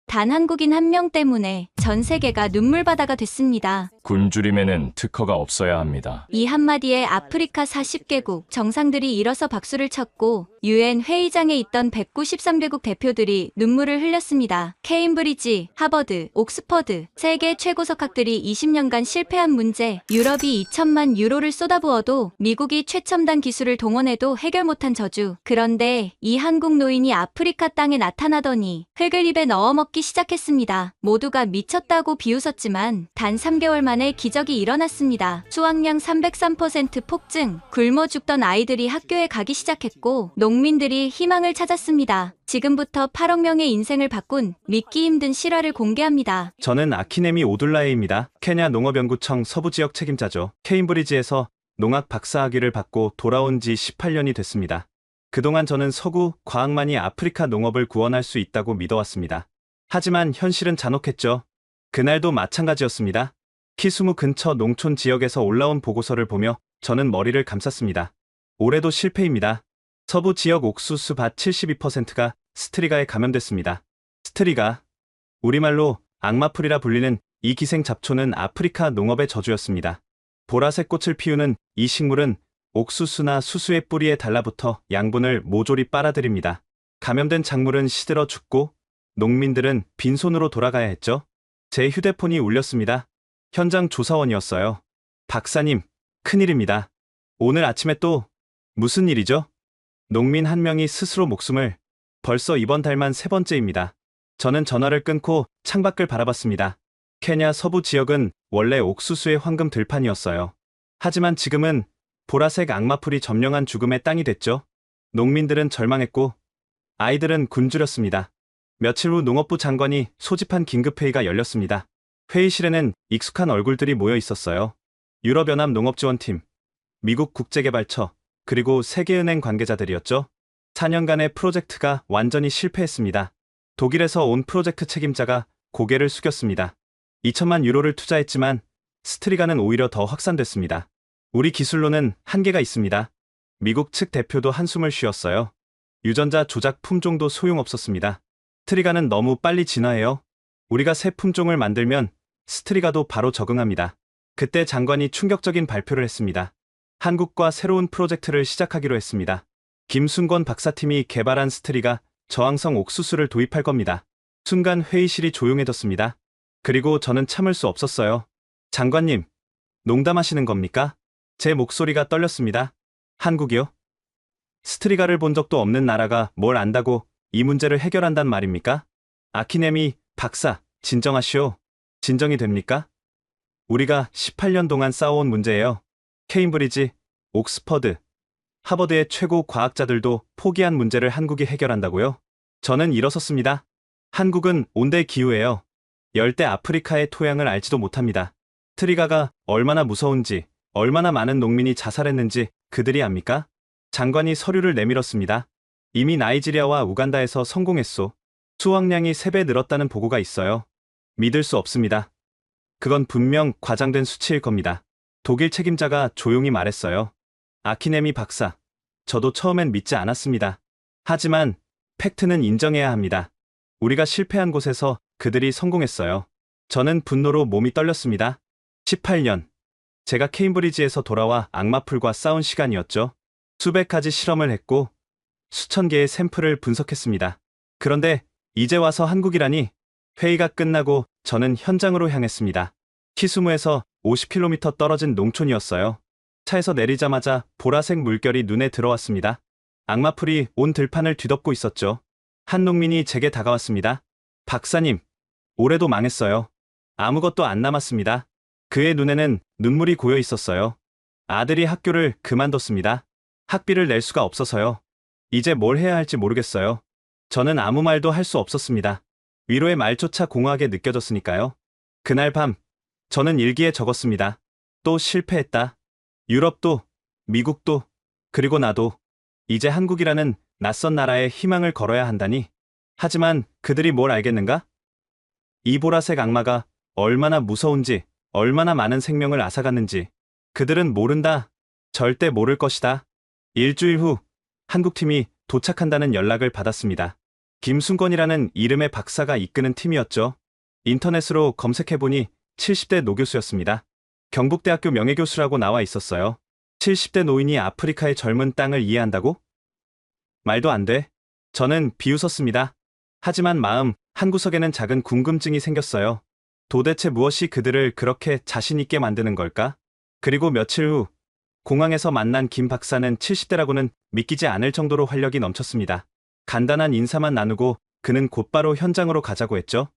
단 한국인 한 명 때문에 전 세계가 눈물바다가 됐습니다. 굶주림에는 특허가 없어야 합니다. 이 한마디에 아프리카 40개국 정상들이 일어서 박수를 쳤고 UN 회의장에 있던 193개국 대표들이 눈물을 흘렸습니다. 케임브리지, 하버드, 옥스퍼드 세계 최고 석학들이 20년간 실패한 문제, 유럽이 2천만 유로를 쏟아부어도 미국이 최첨단 기술을 동원해도 해결 못한 저주. 그런데 이 한국 노인이 아프리카 땅에 나타나더니 흙을 입에 넣어 먹기 시작했습니다. 모두가 미쳤다고 비웃었지만 단 3개월 만에 기적이 일어났습니다. 수확량 303% 폭증, 굶어 죽던 아이들이 학교에 가기 시작했고 농민들이 희망을 찾았습니다. 지금부터 8억 명의 인생을 바꾼 믿기 힘든 실화를 공개합니다. 저는 아키네미 오둘라에입니다. 케냐 농업연구청 서부지역 책임자죠. 케임브리지에서 농학 박사학위를 받고 돌아온 지 18년이 됐습니다. 그동안 저는 서구 과학만이 아프리카 농업을 구원할 수 있다고 믿어왔습니다. 하지만 현실은 잔혹했죠. 그날도 마찬가지였습니다. 키수무 근처 농촌 지역에서 올라온 보고서를 보며 저는 머리를 감쌌습니다. 올해도 실패입니다. 서부 지역 옥수수 밭 72%가 스트리가에 감염됐습니다. 스트리가, 우리말로 악마풀이라 불리는 이 기생 잡초는 아프리카 농업의 저주였습니다. 보라색 꽃을 피우는 이 식물은 옥수수나 수수의 뿌리에 달라붙어 양분을 모조리 빨아들입니다. 감염된 작물은 시들어 죽고 농민들은 빈손으로 돌아가야 했죠. 제 휴대폰이 울렸습니다. 현장 조사원이었어요. 박사님, 큰일입니다. 오늘 아침에 또 무슨 일이죠? 농민 한 명이 스스로 목숨을. 벌써 이번 달만 세 번째입니다. 저는 전화를 끊고 창밖을 바라봤습니다. 케냐 서부 지역은 원래 옥수수의 황금 들판이었어요. 하지만 지금은 보라색 악마풀이 점령한 죽음의 땅이 됐죠. 농민들은 절망했고 아이들은 굶주렸습니다. 며칠 후 농업부 장관이 소집한 긴급회의가 열렸습니다. 회의실에는 익숙한 얼굴들이 모여 있었어요. 유럽연합 농업지원팀, 미국 국제개발처, 그리고 세계은행 관계자들이었죠. 4년간의 프로젝트가 완전히 실패했습니다. 독일에서 온 프로젝트 책임자가 고개를 숙였습니다. 2천만 유로를 투자했지만 스트리가는 오히려 더 확산됐습니다. 우리 기술로는 한계가 있습니다. 미국 측 대표도 한숨을 쉬었어요. 유전자 조작 품종도 소용없었습니다. 스트리가는 너무 빨리 진화해요. 우리가 새 품종을 만들면 스트리가도 바로 적응합니다. 그때 장관이 충격적인 발표를 했습니다. 한국과 새로운 프로젝트를 시작하기로 했습니다. 김순권 박사팀이 개발한 스트리가 저항성 옥수수를 도입할 겁니다. 순간 회의실이 조용해졌습니다. 그리고 저는 참을 수 없었어요. 장관님, 농담하시는 겁니까? 제 목소리가 떨렸습니다. 한국이요? 스트리가를 본 적도 없는 나라가 뭘 안다고 이 문제를 해결한단 말입니까? 아키네미 박사, 진정하시오. 진정이 됩니까? 우리가 18년 동안 쌓아온 문제예요. 케임브리지, 옥스퍼드, 하버드의 최고 과학자들도 포기한 문제를 한국이 해결한다고요? 저는 일어섰습니다. 한국은 온대 기후예요. 열대 아프리카의 토양을 알지도 못합니다. 스트리가가 얼마나 무서운지, 얼마나 많은 농민이 자살했는지 그들이 압니까? 장관이 서류를 내밀었습니다. 이미 나이지리아와 우간다에서 성공했소. 수확량이 3배 늘었다는 보고가 있어요. 믿을 수 없습니다. 그건 분명 과장된 수치일 겁니다. 독일 책임자가 조용히 말했어요. 아키네미 박사, 저도 처음엔 믿지 않았습니다. 하지만 팩트는 인정해야 합니다. 우리가 실패한 곳에서 그들이 성공했어요. 저는 분노로 몸이 떨렸습니다. 18년. 제가 케임브리지에서 돌아와 악마풀과 싸운 시간이었죠. 수백 가지 실험을 했고 수천 개의 샘플을 분석했습니다. 그런데 이제 와서 한국이라니. 회의가 끝나고 저는 현장으로 향했습니다. 키수무에서 50km 떨어진 농촌이었어요. 차에서 내리자마자 보라색 물결이 눈에 들어왔습니다. 악마풀이 온 들판을 뒤덮고 있었죠. 한 농민이 제게 다가왔습니다. 박사님, 올해도 망했어요. 아무것도 안 남았습니다. 그의 눈에는 눈물이 고여 있었어요. 아들이 학교를 그만뒀습니다. 학비를 낼 수가 없어서요. 이제 뭘 해야 할지 모르겠어요. 저는 아무 말도 할 수 없었습니다. 위로의 말조차 공허하게 느껴졌으니까요. 그날 밤, 저는 일기에 적었습니다. 또 실패했다. 유럽도, 미국도, 그리고 나도. 이제 한국이라는 낯선 나라에 희망을 걸어야 한다니. 하지만 그들이 뭘 알겠는가? 이 보라색 악마가 얼마나 무서운지, 얼마나 많은 생명을 앗아갔는지. 그들은 모른다. 절대 모를 것이다. 일주일 후 한국팀이 도착한다는 연락을 받았습니다. 김순권이라는 이름의 박사가 이끄는 팀이었죠. 인터넷으로 검색해보니 70대 노교수였습니다. 경북대학교 명예교수라고 나와 있었어요. 70대 노인이 아프리카의 젊은 땅을 이해한다고? 말도 안 돼. 저는 비웃었습니다. 하지만 마음 한구석에는 작은 궁금증이 생겼어요. 도대체 무엇이 그들을 그렇게 자신 있게 만드는 걸까? 그리고 며칠 후 공항에서 만난 김 박사는 70대라고는 믿기지 않을 정도로 활력이 넘쳤습니다. 간단한 인사만 나누고 그는 곧바로 현장으로 가자고 했죠.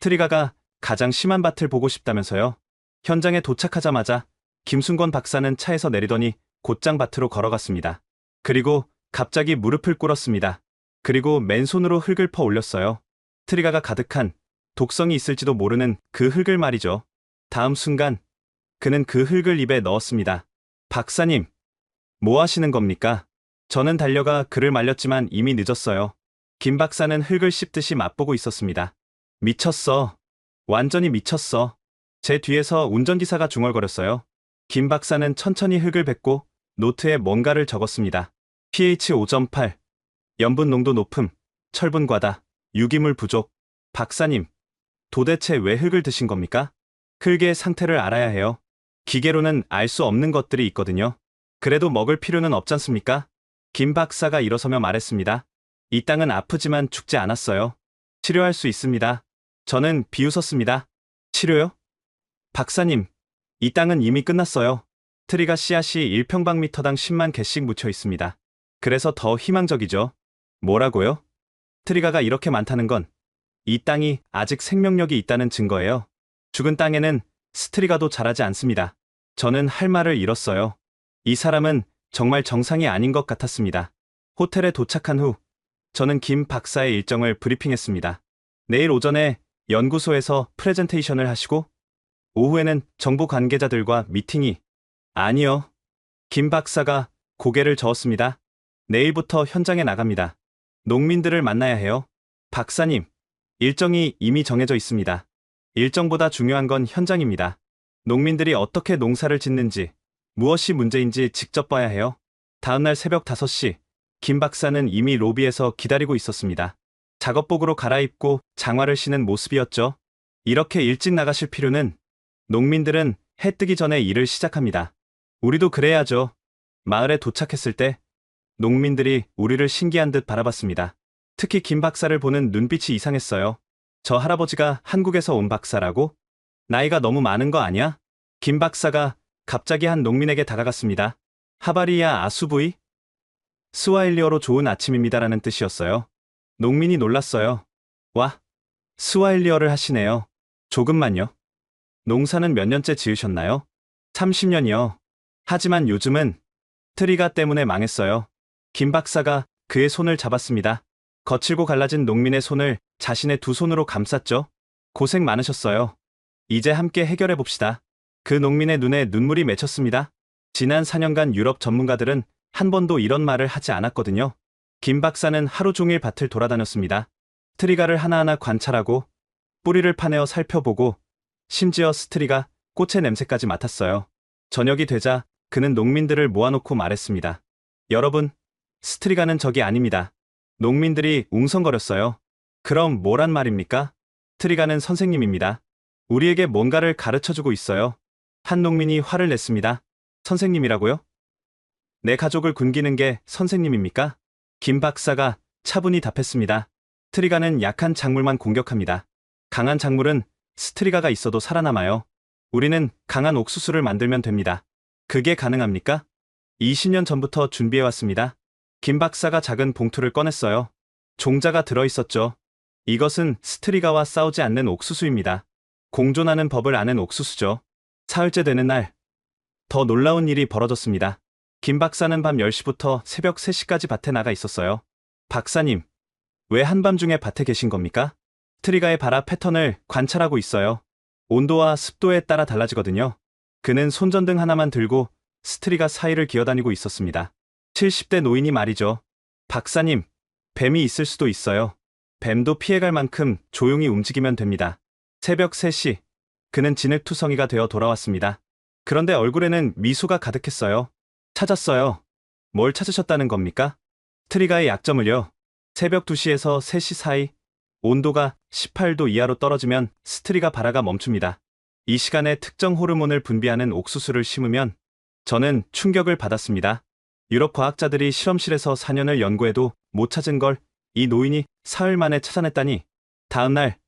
트리가가 가장 심한 밭을 보고 싶다면서요. 현장에 도착하자마자 김순권 박사는 차에서 내리더니 곧장 밭으로 걸어갔습니다. 그리고 갑자기 무릎을 꿇었습니다. 그리고 맨손으로 흙을 퍼 올렸어요. 트리가가 가득한 독성이 있을지도 모르는 그 흙을 말이죠. 다음 순간 그는 그 흙을 입에 넣었습니다. 박사님, 뭐 하시는 겁니까? 저는 달려가 그를 말렸지만 이미 늦었어요. 김 박사는 흙을 씹듯이 맛보고 있었습니다. 미쳤어. 완전히 미쳤어. 제 뒤에서 운전기사가 중얼거렸어요. 김 박사는 천천히 흙을 뱉고 노트에 뭔가를 적었습니다. pH 5.8, 염분 농도 높음, 철분 과다, 유기물 부족. 박사님, 도대체 왜 흙을 드신 겁니까? 흙의 상태를 알아야 해요. 기계로는 알 수 없는 것들이 있거든요. 그래도 먹을 필요는 없잖습니까? 김 박사가 일어서며 말했습니다. 이 땅은 아프지만 죽지 않았어요. 치료할 수 있습니다. 저는 비웃었습니다. 치료요? 박사님, 이 땅은 이미 끝났어요. 트리가 씨앗이 1평방미터당 10만 개씩 묻혀 있습니다. 그래서 더 희망적이죠. 뭐라고요? 트리가가 이렇게 많다는 건 이 땅이 아직 생명력이 있다는 증거예요. 죽은 땅에는 스트리가도 자라지 않습니다. 저는 할 말을 잃었어요. 이 사람은 정말 정상이 아닌 것 같았습니다. 호텔에 도착한 후 저는 김 박사의 일정을 브리핑했습니다. 내일 오전에 연구소에서 프레젠테이션을 하시고 오후에는 정부 관계자들과 미팅이. 아니요. 김 박사가 고개를 저었습니다. 내일부터 현장에 나갑니다. 농민들을 만나야 해요. 박사님, 일정이 이미 정해져 있습니다. 일정보다 중요한 건 현장입니다. 농민들이 어떻게 농사를 짓는지, 무엇이 문제인지 직접 봐야 해요. 다음날 새벽 5시, 김 박사는 이미 로비에서 기다리고 있었습니다. 작업복으로 갈아입고 장화를 신은 모습이었죠. 이렇게 일찍 나가실 필요는. 농민들은 해 뜨기 전에 일을 시작합니다. 우리도 그래야죠. 마을에 도착했을 때 농민들이 우리를 신기한 듯 바라봤습니다. 특히 김 박사를 보는 눈빛이 이상했어요. 저 할아버지가 한국에서 온 박사라고? 나이가 너무 많은 거 아니야? 김 박사가 갑자기 한 농민에게 다가갔습니다. 하바리야 아수부이? 스와힐리어로 좋은 아침입니다라는 뜻이었어요. 농민이 놀랐어요. 와, 스와힐리어를 하시네요. 조금만요. 농사는 몇 년째 지으셨나요? 30년이요. 하지만 요즘은 트리가 때문에 망했어요. 김 박사가 그의 손을 잡았습니다. 거칠고 갈라진 농민의 손을 자신의 두 손으로 감쌌죠. 고생 많으셨어요. 이제 함께 해결해 봅시다. 그 농민의 눈에 눈물이 맺혔습니다. 지난 4년간 유럽 전문가들은 한 번도 이런 말을 하지 않았거든요. 김 박사는 하루 종일 밭을 돌아다녔습니다. 트리가를 하나하나 관찰하고 뿌리를 파내어 살펴보고 심지어 스트리가 꽃의 냄새까지 맡았어요. 저녁이 되자 그는 농민들을 모아놓고 말했습니다. 여러분, 스트리가는 적이 아닙니다. 농민들이 웅성거렸어요. 그럼 뭐란 말입니까? 트리가는 선생님입니다. 우리에게 뭔가를 가르쳐주고 있어요. 한 농민이 화를 냈습니다. 선생님이라고요? 내 가족을 굶기는 게 선생님입니까? 김 박사가 차분히 답했습니다. 트리가는 약한 작물만 공격합니다. 강한 작물은 스트리가가 있어도 살아남아요. 우리는 강한 옥수수를 만들면 됩니다. 그게 가능합니까? 20년 전부터 준비해왔습니다. 김 박사가 작은 봉투를 꺼냈어요. 종자가 들어있었죠. 이것은 스트리가와 싸우지 않는 옥수수입니다. 공존하는 법을 아는 옥수수죠. 사흘째 되는 날, 더 놀라운 일이 벌어졌습니다. 김 박사는 밤 10시부터 새벽 3시까지 밭에 나가 있었어요. 박사님, 왜 한밤중에 밭에 계신 겁니까? 트리가의 발화 패턴을 관찰하고 있어요. 온도와 습도에 따라 달라지거든요. 그는 손전등 하나만 들고 스트리가 사이를 기어다니고 있었습니다. 70대 노인이 말이죠. 박사님, 뱀이 있을 수도 있어요. 뱀도 피해갈 만큼 조용히 움직이면 됩니다. 새벽 3시, 그는 진흙투성이가 되어 돌아왔습니다. 그런데 얼굴에는 미소가 가득했어요. 찾았어요. 뭘 찾으셨다는 겁니까? 트리가의 약점을요. 새벽 2시에서 3시 사이 온도가 18도 이하로 떨어지면 스트리가 발화가 멈춥니다. 이 시간에 특정 호르몬을 분비하는 옥수수를 심으면 저는 충격을 받았습니다. 유럽 과학자들이 실험실에서 4년을 연구해도 못 찾은 걸 이 노인이 사흘 만에 찾아냈다니. 다음날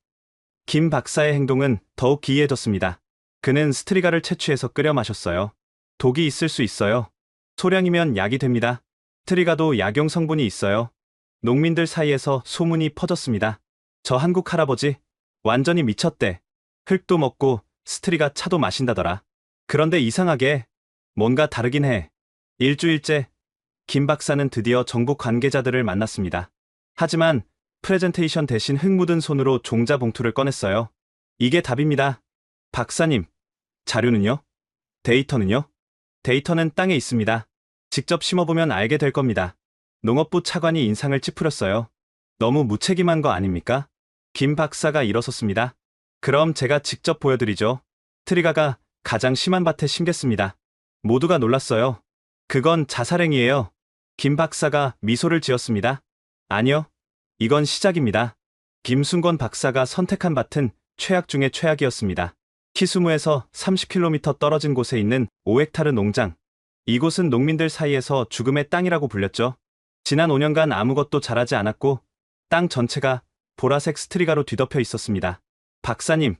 김 박사의 행동은 더욱 기이해졌습니다. 그는 스트리가를 채취해서 끓여 마셨어요. 독이 있을 수 있어요. 소량이면 약이 됩니다. 스트리가도 약용 성분이 있어요. 농민들 사이에서 소문이 퍼졌습니다. 저 한국 할아버지 완전히 미쳤대. 흙도 먹고 스트리가 차도 마신다더라. 그런데 이상하게 뭔가 다르긴 해. 일주일째 김 박사는 드디어 정부 관계자들을 만났습니다. 하지만 프레젠테이션 대신 흙 묻은 손으로 종자 봉투를 꺼냈어요. 이게 답입니다. 박사님, 자료는요? 데이터는요? 데이터는 땅에 있습니다. 직접 심어보면 알게 될 겁니다. 농업부 차관이 인상을 찌푸렸어요. 너무 무책임한 거 아닙니까? 김 박사가 일어섰습니다. 그럼 제가 직접 보여드리죠. 트리가가 가장 심한 밭에 심겠습니다. 모두가 놀랐어요. 그건 자살행위예요. 김 박사가 미소를 지었습니다. 아니요. 이건 시작입니다. 김순권 박사가 선택한 밭은 최악 중의 최악이었습니다. 키스무에서 30km 떨어진 곳에 있는 5헥타르 농장. 이곳은 농민들 사이에서 죽음의 땅이라고 불렸죠. 지난 5년간 아무것도 자라지 않았고 땅 전체가 보라색 스트리가로 뒤덮여 있었습니다. 박사님,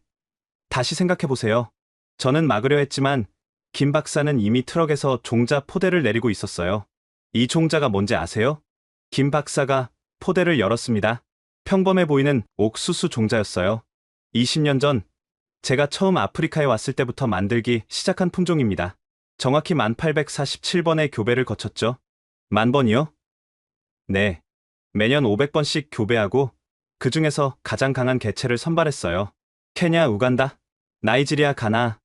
다시 생각해보세요. 저는 막으려 했지만 김 박사는 이미 트럭에서 종자 포대를 내리고 있었어요. 이 종자가 뭔지 아세요? 김 박사가 포대를 열었습니다. 평범해 보이는 옥수수 종자였어요. 20년 전 제가 처음 아프리카에 왔을 때부터 만들기 시작한 품종입니다. 정확히 1847번의 교배를 거쳤죠. 10,000번이요? 네. 매년 500번씩 교배하고 그 중에서 가장 강한 개체를 선발했어요. 케냐, 우간다, 나이지리아, 가나,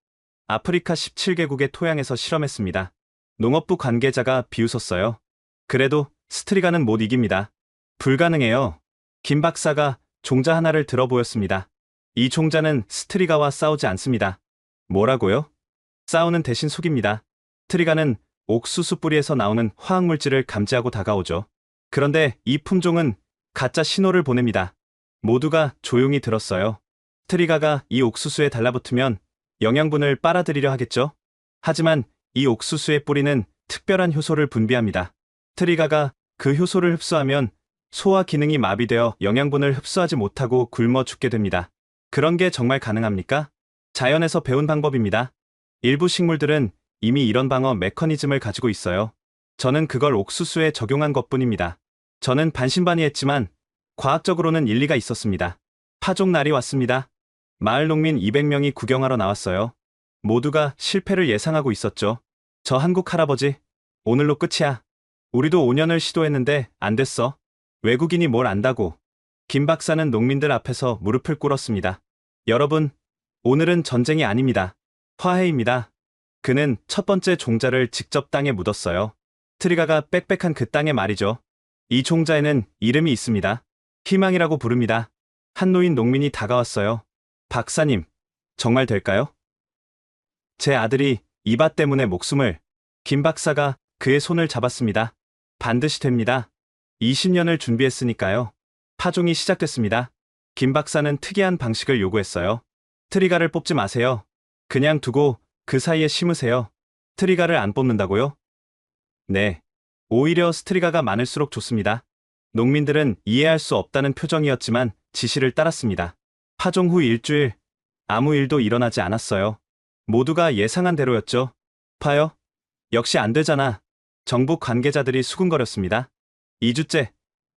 아프리카 17개국의 토양에서 실험했습니다. 농업부 관계자가 비웃었어요. 그래도 스트리가는 못 이깁니다. 불가능해요. 김 박사가 종자 하나를 들어 보였습니다. 이 종자는 스트리가와 싸우지 않습니다. 뭐라고요? 싸우는 대신 속입니다. 스트리가는 옥수수 뿌리에서 나오는 화학물질을 감지하고 다가오죠. 그런데 이 품종은 가짜 신호를 보냅니다. 모두가 조용히 들었어요. 스트리가가 이 옥수수에 달라붙으면 영양분을 빨아들이려 하겠죠? 하지만 이 옥수수의 뿌리는 특별한 효소를 분비합니다. 스트리가가 그 효소를 흡수하면 소화 기능이 마비되어 영양분을 흡수하지 못하고 굶어 죽게 됩니다. 그런 게 정말 가능합니까? 자연에서 배운 방법입니다. 일부 식물들은 이미 이런 방어 메커니즘을 가지고 있어요. 저는 그걸 옥수수에 적용한 것뿐입니다. 저는 반신반의했지만 과학적으로는 일리가 있었습니다. 파종 날이 왔습니다. 마을 농민 200명이 구경하러 나왔어요. 모두가 실패를 예상하고 있었죠. 저 한국 할아버지, 오늘로 끝이야. 우리도 5년을 시도했는데 안 됐어. 외국인이 뭘 안다고. 김 박사는 농민들 앞에서 무릎을 꿇었습니다. 여러분, 오늘은 전쟁이 아닙니다. 화해입니다. 그는 첫 번째 종자를 직접 땅에 묻었어요. 트리가가 빽빽한 그 땅에 말이죠. 이 종자에는 이름이 있습니다. 희망이라고 부릅니다. 한 노인 농민이 다가왔어요. 박사님, 정말 될까요? 제 아들이 이 밭 때문에 목숨을. 김 박사가 그의 손을 잡았습니다. 반드시 됩니다. 20년을 준비했으니까요. 파종이 시작됐습니다. 김 박사는 특이한 방식을 요구했어요. 트리가를 뽑지 마세요. 그냥 두고 그 사이에 심으세요. 트리가를 안 뽑는다고요? 네. 오히려 스트리가가 많을수록 좋습니다. 농민들은 이해할 수 없다는 표정이었지만 지시를 따랐습니다. 파종 후 일주일, 아무 일도 일어나지 않았어요. 모두가 예상한 대로였죠. 봐요. 역시 안 되잖아. 정부 관계자들이 수군거렸습니다. 2주째,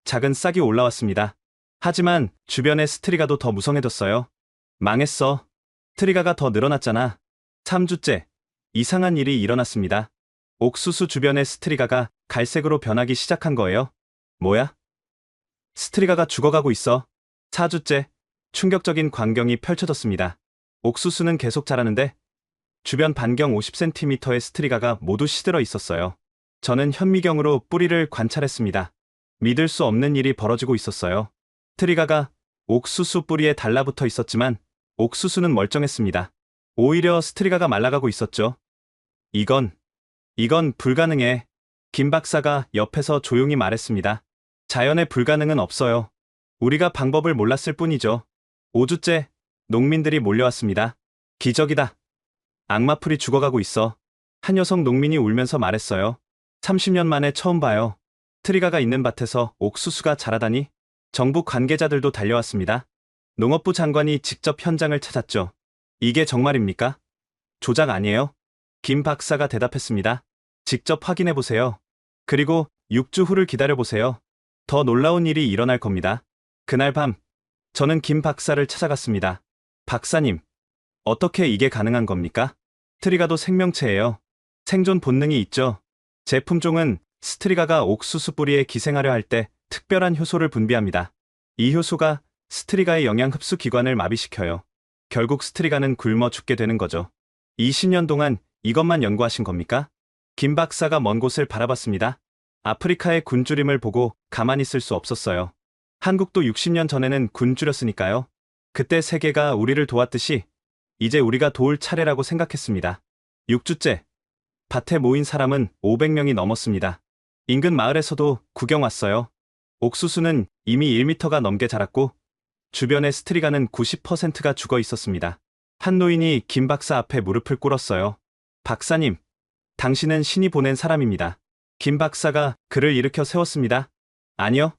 작은 싹이 올라왔습니다. 하지만 주변의 스트리가도 더 무성해졌어요. 망했어. 스트리가가 더 늘어났잖아. 3주째, 이상한 일이 일어났습니다. 옥수수 주변의 스트리가가 갈색으로 변하기 시작한 거예요. 뭐야? 스트리가가 죽어가고 있어. 4주째, 충격적인 광경이 펼쳐졌습니다. 옥수수는 계속 자라는데 주변 반경 50cm의 스트리가가 모두 시들어 있었어요. 저는 현미경으로 뿌리를 관찰했습니다. 믿을 수 없는 일이 벌어지고 있었어요. 스트리가가 옥수수 뿌리에 달라붙어 있었지만 옥수수는 멀쩡했습니다. 오히려 스트리가가 말라가고 있었죠. 이건 불가능해. 김 박사가 옆에서 조용히 말했습니다. 자연의 불가능은 없어요. 우리가 방법을 몰랐을 뿐이죠. 5주째 농민들이 몰려왔습니다. 기적이다. 악마풀이 죽어가고 있어. 한 여성 농민이 울면서 말했어요. 30년 만에 처음 봐요. 트리가가 있는 밭에서 옥수수가 자라다니. 정부 관계자들도 달려왔습니다. 농업부 장관이 직접 현장을 찾았죠. 이게 정말입니까? 조작 아니에요? 김 박사가 대답했습니다. 직접 확인해보세요. 그리고 6주 후를 기다려보세요. 더 놀라운 일이 일어날 겁니다. 그날 밤, 저는 김 박사를 찾아갔습니다. 박사님, 어떻게 이게 가능한 겁니까? 스트리가도 생명체예요. 생존 본능이 있죠. 제 품종은 스트리가가 옥수수 뿌리에 기생하려 할 때 특별한 효소를 분비합니다. 이 효소가 스트리가의 영양 흡수 기관을 마비시켜요. 결국 스트리가는 굶어 죽게 되는 거죠. 20년 동안 이것만 연구하신 겁니까? 김 박사가 먼 곳을 바라봤습니다. 아프리카의 굶주림을 보고 가만히 있을 수 없었어요. 한국도 60년 전에는 굶주렸으니까요. 그때 세계가 우리를 도왔듯이 이제 우리가 도울 차례라고 생각했습니다. 6주째, 밭에 모인 사람은 500명이 넘었습니다. 인근 마을에서도 구경 왔어요. 옥수수는 이미 1m가 넘게 자랐고 주변의 스트리가는 90%가 죽어 있었습니다. 한 노인이 김 박사 앞에 무릎을 꿇었어요. 박사님, 당신은 신이 보낸 사람입니다. 김 박사가 그를 일으켜 세웠습니다. 아니요.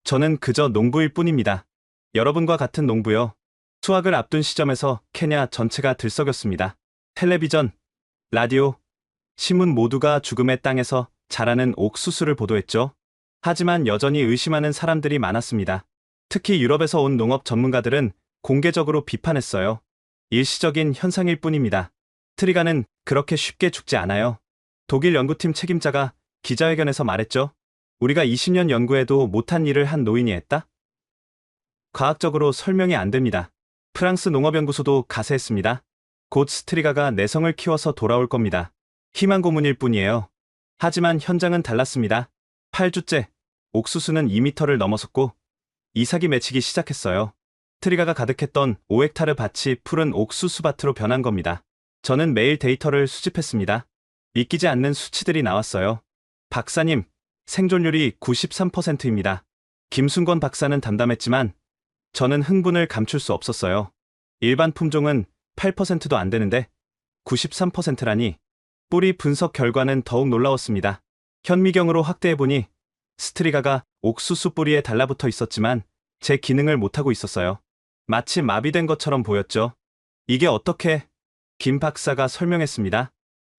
저는 그저 농부일 뿐입니다. 여러분과 같은 농부요. 수확을 앞둔 시점에서 케냐 전체가 들썩였습니다. 텔레비전, 라디오, 신문 모두가 죽음의 땅에서 자라는 옥수수를 보도했죠. 하지만 여전히 의심하는 사람들이 많았습니다. 특히 유럽에서 온 농업 전문가들은 공개적으로 비판했어요. 일시적인 현상일 뿐입니다. 트리가는 그렇게 쉽게 죽지 않아요. 독일 연구팀 책임자가 기자회견에서 말했죠. 우리가 20년 연구해도 못한 일을 한 노인이 했다? 과학적으로 설명이 안 됩니다. 프랑스 농업연구소도 가세했습니다. 곧 스트리가가 내성을 키워서 돌아올 겁니다. 희망 고문일 뿐이에요. 하지만 현장은 달랐습니다. 8주째, 옥수수는 2m를 넘어섰고 이삭이 맺히기 시작했어요. 트리가가 가득했던 5헥타르 밭이 푸른 옥수수 밭으로 변한 겁니다. 저는 매일 데이터를 수집했습니다. 믿기지 않는 수치들이 나왔어요. 박사님, 생존율이 93%입니다. 김순권 박사는 담담했지만 저는 흥분을 감출 수 없었어요. 일반 품종은 8%도 안 되는데 93%라니. 뿌리 분석 결과는 더욱 놀라웠습니다. 현미경으로 확대해보니 스트리가가 옥수수 뿌리에 달라붙어 있었지만 제 기능을 못하고 있었어요. 마치 마비된 것처럼 보였죠. 이게 어떻게? 김 박사가 설명했습니다.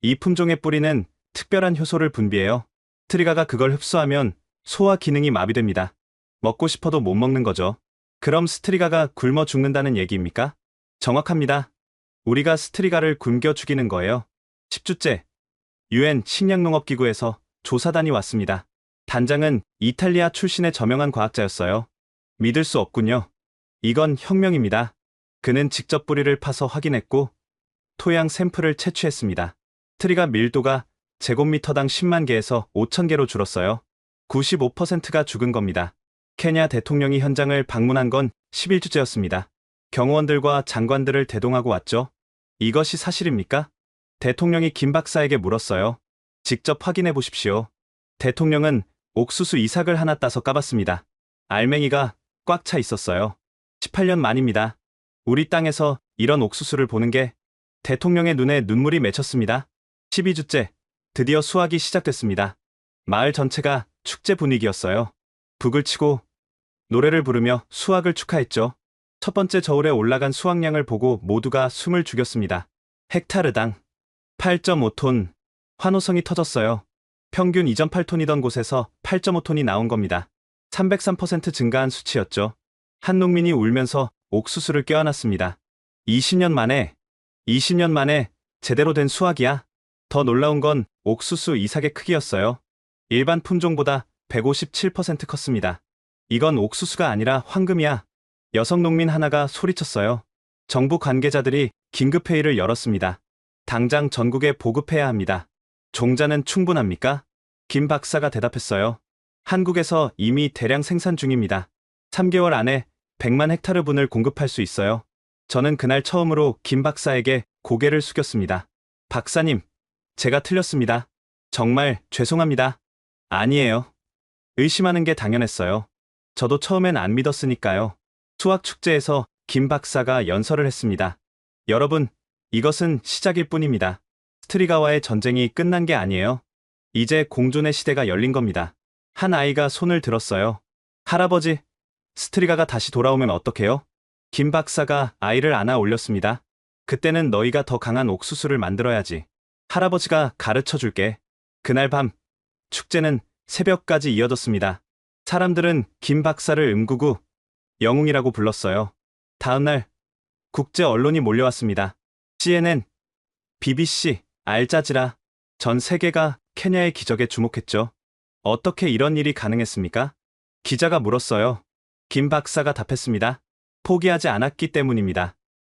이 품종의 뿌리는 특별한 효소를 분비해요. 스트리가가 그걸 흡수하면 소화 기능이 마비됩니다. 먹고 싶어도 못 먹는 거죠. 그럼 스트리가가 굶어 죽는다는 얘기입니까? 정확합니다. 우리가 스트리가를 굶겨 죽이는 거예요. 10주째, UN 식량농업기구에서 조사단이 왔습니다. 단장은 이탈리아 출신의 저명한 과학자였어요. 믿을 수 없군요. 이건 혁명입니다. 그는 직접 뿌리를 파서 확인했고 토양 샘플을 채취했습니다. 트리가 밀도가 제곱미터당 10만 개에서 5천 개로 줄었어요. 95%가 죽은 겁니다. 케냐 대통령이 현장을 방문한 건 11주째였습니다. 경호원들과 장관들을 대동하고 왔죠. 이것이 사실입니까? 대통령이 김 박사에게 물었어요. 직접 확인해 보십시오. 대통령은 옥수수 이삭을 하나 따서 까봤습니다. 알맹이가 꽉 차 있었어요. 18년 만입니다. 우리 땅에서 이런 옥수수를 보는 게 대통령의 눈에 눈물이 맺혔습니다. 12주째, 드디어 수확이 시작됐습니다. 마을 전체가 축제 분위기였어요. 북을 치고 노래를 부르며 수확을 축하했죠. 첫 번째 저울에 올라간 수확량을 보고 모두가 숨을 죽였습니다. 헥타르당 8.5톤. 환호성이 터졌어요. 평균 2.8톤이던 곳에서 8.5톤이 나온 겁니다. 303% 증가한 수치였죠. 한 농민이 울면서 옥수수를 껴안았습니다. 20년 만에 제대로 된 수확이야. 더 놀라운 건 옥수수 이삭의 크기였어요. 일반 품종보다 157% 컸습니다. 이건 옥수수가 아니라 황금이야. 여성 농민 하나가 소리쳤어요. 정부 관계자들이 긴급회의를 열었습니다. 당장 전국에 보급해야 합니다. 종자는 충분합니까? 김 박사가 대답했어요. 한국에서 이미 대량 생산 중입니다. 3개월 안에 100만 헥타르 분을 공급할 수 있어요. 저는 그날 처음으로 김 박사에게 고개를 숙였습니다. 박사님, 제가 틀렸습니다. 정말 죄송합니다. 아니에요. 의심하는 게 당연했어요. 저도 처음엔 안 믿었으니까요. 수학 축제에서 김 박사가 연설을 했습니다. 여러분, 이것은 시작일 뿐입니다. 스트리가와의 전쟁이 끝난 게 아니에요. 이제 공존의 시대가 열린 겁니다. 한 아이가 손을 들었어요. 할아버지, 스트리가가 다시 돌아오면 어떡해요? 김 박사가 아이를 안아 올렸습니다. 그때는 너희가 더 강한 옥수수를 만들어야지. 할아버지가 가르쳐 줄게. 그날 밤, 축제는 새벽까지 이어졌습니다. 사람들은 김 박사를 음구구 영웅이라고 불렀어요. 다음날, 국제 언론이 몰려왔습니다. CNN, BBC, 알자지라, 전 세계가 케냐의 기적에 주목했죠. 어떻게 이런 일이 가능했습니까? 기자가 물었어요. 김 박사가 답했습니다. 포기하지 않았기 때문입니다.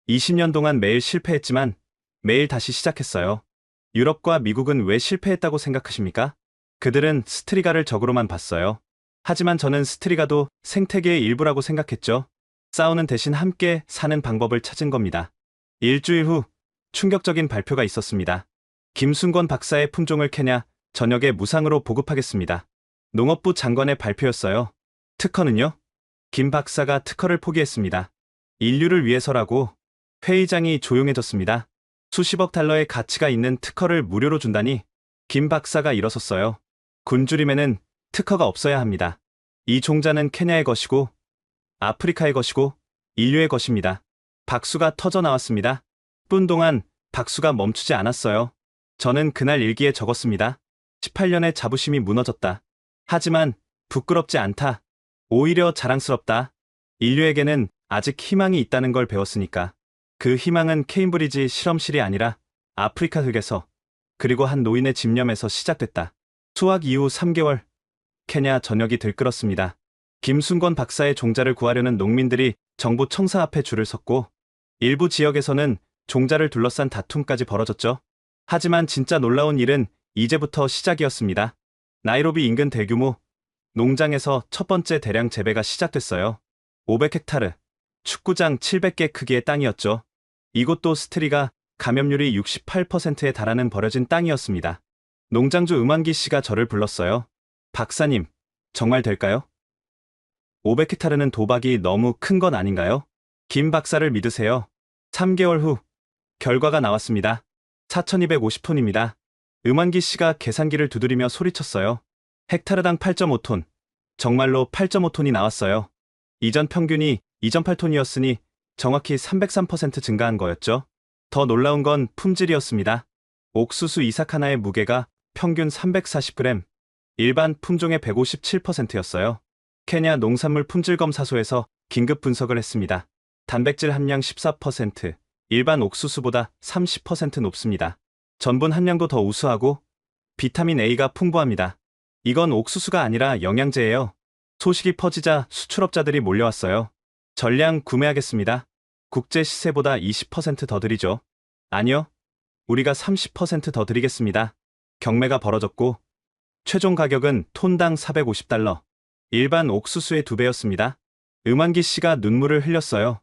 20년 동안 매일 실패했지만 매일 다시 시작했어요. 유럽과 미국은 왜 실패했다고 생각하십니까? 그들은 스트리가를 적으로만 봤어요. 하지만 저는 스트리가도 생태계의 일부라고 생각했죠. 싸우는 대신 함께 사는 방법을 찾은 겁니다. 일주일 후 충격적인 발표가 있었습니다. 김순권 박사의 품종을 케냐 전역에 무상으로 보급하겠습니다. 농업부 장관의 발표였어요. 특허는요? 김 박사가 특허를 포기했습니다. 인류를 위해서라고. 회의장이 조용해졌습니다. 수십억 달러의 가치가 있는 특허를 무료로 준다니. 김 박사가 일어섰어요. 굶주림에는 특허가 없어야 합니다. 이 종자는 케냐의 것이고 아프리카의 것이고 인류의 것입니다. 박수가 터져 나왔습니다. 분 동안 박수가 멈추지 않았어요. 저는 그날 일기에 적었습니다. 18년의 자부심이 무너졌다. 하지만 부끄럽지 않다. 오히려 자랑스럽다. 인류에게는 아직 희망이 있다는 걸 배웠으니까. 그 희망은 케임브리지 실험실이 아니라 아프리카 흙에서 그리고 한 노인의 집념에서 시작됐다. 수학 이후 3개월, 케냐 전역이 들끓었습니다. 김순권 박사의 종자를 구하려는 농민들이 정부 청사 앞에 줄을 섰고 일부 지역에서는 종자를 둘러싼 다툼까지 벌어졌죠. 하지만 진짜 놀라운 일은 이제부터 시작이었습니다. 나이로비 인근 대규모 농장에서 첫 번째 대량 재배가 시작됐어요. 500헥타르, 축구장 700개 크기의 땅이었죠. 이곳도 스트리가 감염률이 68%에 달하는 버려진 땅이었습니다. 농장주 음환기 씨가 저를 불렀어요. 박사님, 정말 될까요? 500헥타르는 도박이 너무 큰 건 아닌가요? 김 박사를 믿으세요. 3개월 후 결과가 나왔습니다. 4250톤입니다. 음환기 씨가 계산기를 두드리며 소리쳤어요. 헥타르당 8.5톤. 정말로 8.5톤이 나왔어요. 이전 평균이 2.8톤이었으니 정확히 303% 증가한 거였죠. 더 놀라운 건 품질이었습니다. 옥수수 이삭 하나의 무게가 평균 340g, 일반 품종의 157%였어요. 케냐 농산물 품질검사소에서 긴급 분석을 했습니다. 단백질 함량 14%, 일반 옥수수보다 30% 높습니다. 전분 함량도 더 우수하고 비타민 A가 풍부합니다. 이건 옥수수가 아니라 영양제예요. 소식이 퍼지자 수출업자들이 몰려왔어요. 전량 구매하겠습니다. 국제 시세보다 20% 더 드리죠. 아니요. 우리가 30% 더 드리겠습니다. 경매가 벌어졌고 최종 가격은 톤당 450달러. 일반 옥수수의 2배였습니다. 음환기 씨가 눈물을 흘렸어요.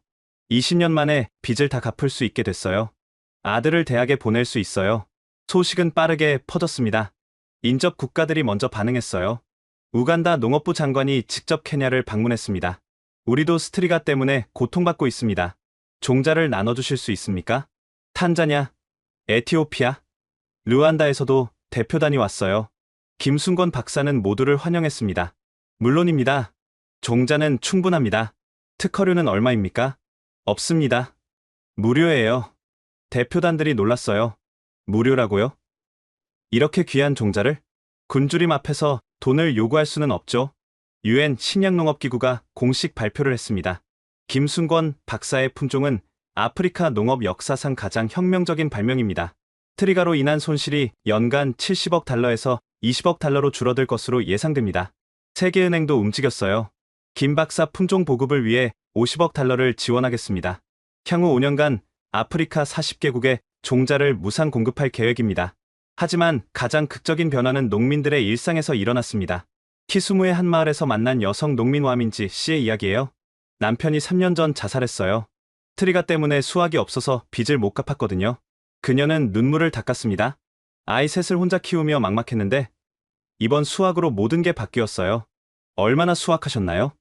20년 만에 빚을 다 갚을 수 있게 됐어요. 아들을 대학에 보낼 수 있어요. 소식은 빠르게 퍼졌습니다. 인접 국가들이 먼저 반응했어요. 우간다 농업부 장관이 직접 케냐를 방문했습니다. 우리도 스트리가 때문에 고통받고 있습니다. 종자를 나눠주실 수 있습니까? 탄자냐, 에티오피아, 르완다에서도 대표단이 왔어요. 김순권 박사는 모두를 환영했습니다. 물론입니다. 종자는 충분합니다. 특허료는 얼마입니까? 없습니다. 무료예요. 대표단들이 놀랐어요. 무료라고요? 이렇게 귀한 종자를? 굶주림 앞에서 돈을 요구할 수는 없죠. UN 식량농업기구가 공식 발표를 했습니다. 김순권 박사의 품종은 아프리카 농업 역사상 가장 혁명적인 발명입니다. 트리가로 인한 손실이 연간 70억 달러에서 20억 달러로 줄어들 것으로 예상됩니다. 세계은행도 움직였어요. 김 박사 품종 보급을 위해 50억 달러를 지원하겠습니다. 향후 5년간 아프리카 40개국에 종자를 무상 공급할 계획입니다. 하지만 가장 극적인 변화는 농민들의 일상에서 일어났습니다. 키스무의 한 마을에서 만난 여성 농민 와민지 씨의 이야기예요. 남편이 3년 전 자살했어요. 트리가 때문에 수확이 없어서 빚을 못 갚았거든요. 그녀는 눈물을 닦았습니다. 아이 셋을 혼자 키우며 막막했는데 이번 수확으로 모든 게 바뀌었어요. 얼마나 수확하셨나요?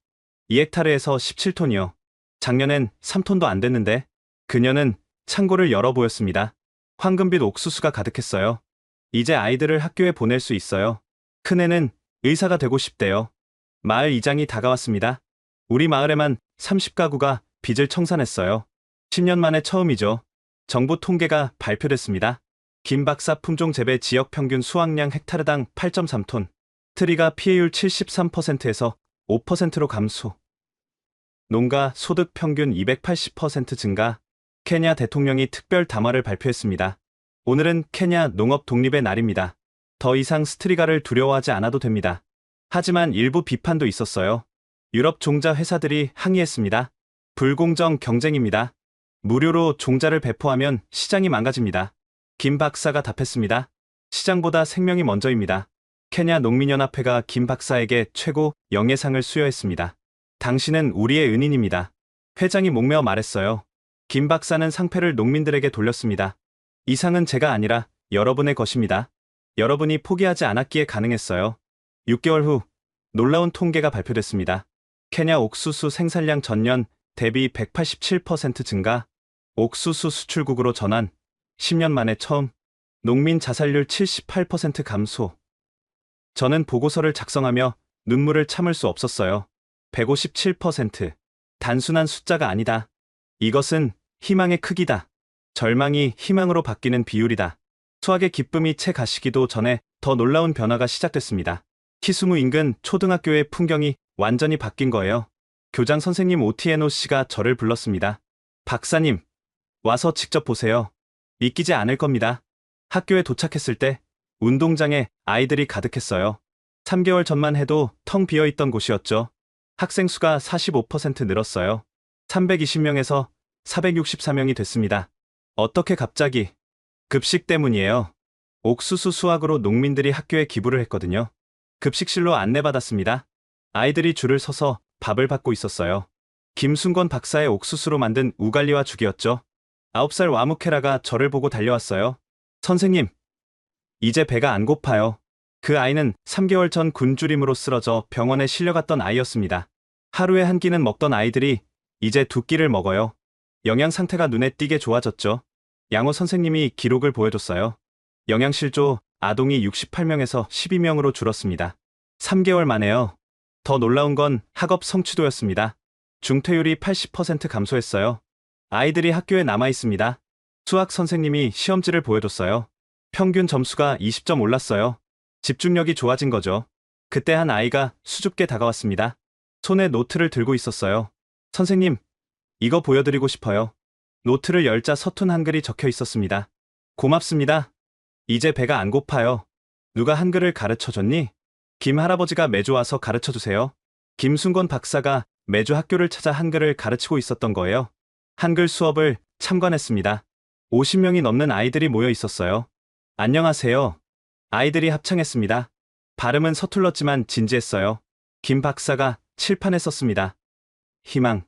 2헥타르에서 17톤이요. 작년엔 3톤도 안 됐는데. 그녀는 창고를 열어 보였습니다. 황금빛 옥수수가 가득했어요. 이제 아이들을 학교에 보낼 수 있어요. 큰애는 의사가 되고 싶대요. 마을 이장이 다가왔습니다. 우리 마을에만 30가구가 빚을 청산했어요. 10년 만에 처음이죠. 정부 통계가 발표됐습니다. 김 박사 품종 재배 지역 평균 수확량 헥타르당 8.3톤. 트리가 피해율 73%에서 5%로 감소. 농가 소득 평균 280% 증가. 케냐 대통령이 특별 담화를 발표했습니다. 오늘은 케냐 농업 독립의 날입니다. 더 이상 스트리가를 두려워하지 않아도 됩니다. 하지만 일부 비판도 있었어요. 유럽 종자 회사들이 항의했습니다. 불공정 경쟁입니다. 무료로 종자를 배포하면 시장이 망가집니다. 김 박사가 답했습니다. 시장보다 생명이 먼저입니다. 케냐 농민연합회가 김 박사에게 최고 영예상을 수여했습니다. 당신은 우리의 은인입니다. 회장이 목매어 말했어요. 김 박사는 상패를 농민들에게 돌렸습니다. 이 상은 제가 아니라 여러분의 것입니다. 여러분이 포기하지 않았기에 가능했어요. 6개월 후 놀라운 통계가 발표됐습니다. 케냐 옥수수 생산량 전년 대비 187% 증가, 옥수수 수출국으로 전환, 10년 만에 처음, 농민 자살률 78% 감소. 저는 보고서를 작성하며 눈물을 참을 수 없었어요. 157%. 단순한 숫자가 아니다. 이것은 희망의 크기다. 절망이 희망으로 바뀌는 비율이다. 수학의 기쁨이 채 가시기도 전에 더 놀라운 변화가 시작됐습니다. 키스무 인근 초등학교의 풍경이 완전히 바뀐 거예요. 교장 선생님 오티에노 씨가 저를 불렀습니다. 박사님, 와서 직접 보세요. 믿기지 않을 겁니다. 학교에 도착했을 때 운동장에 아이들이 가득했어요. 3개월 전만 해도 텅 비어있던 곳이었죠. 학생 수가 45% 늘었어요. 320명에서 464명이 됐습니다. 어떻게 갑자기? 급식 때문이에요. 옥수수 수확으로 농민들이 학교에 기부를 했거든요. 급식실로 안내받았습니다. 아이들이 줄을 서서 밥을 받고 있었어요. 김순건 박사의 옥수수로 만든 우갈리와 죽이었죠. 9살 와무케라가 저를 보고 달려왔어요. 선생님, 이제 배가 안 고파요. 그 아이는 3개월 전 굶주림으로 쓰러져 병원에 실려갔던 아이였습니다. 하루에 한 끼는 먹던 아이들이 이제 2끼를 먹어요. 영양 상태가 눈에 띄게 좋아졌죠. 양호 선생님이 기록을 보여줬어요. 영양실조 아동이 68명에서 12명으로 줄었습니다. 3개월 만에요. 더 놀라운 건 학업 성취도였습니다. 중퇴율이 80% 감소했어요. 아이들이 학교에 남아 있습니다. 수학 선생님이 시험지를 보여줬어요. 평균 점수가 20점 올랐어요. 집중력이 좋아진 거죠. 그때 한 아이가 수줍게 다가왔습니다. 손에 노트를 들고 있었어요. 선생님, 이거 보여드리고 싶어요. 노트를 열자 서툰 한글이 적혀 있었습니다. 고맙습니다. 이제 배가 안 고파요. 누가 한글을 가르쳐줬니? 김 할아버지가 매주 와서 가르쳐주세요. 김순건 박사가 매주 학교를 찾아 한글을 가르치고 있었던 거예요. 한글 수업을 참관했습니다. 50명이 넘는 아이들이 모여 있었어요. 안녕하세요. 아이들이 합창했습니다. 발음은 서툴렀지만 진지했어요. 김 박사가 칠판에 썼습니다. 희망.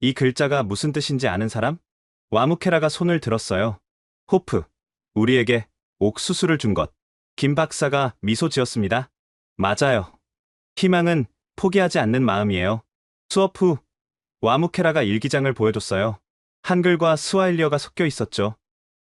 이 글자가 무슨 뜻인지 아는 사람? 와무케라가 손을 들었어요. 호프. 우리에게 옥수수를 준 것. 김 박사가 미소 지었습니다. 맞아요. 희망은 포기하지 않는 마음이에요. 수업 후 와무케라가 일기장을 보여줬어요. 한글과 스와힐리어가 섞여 있었죠.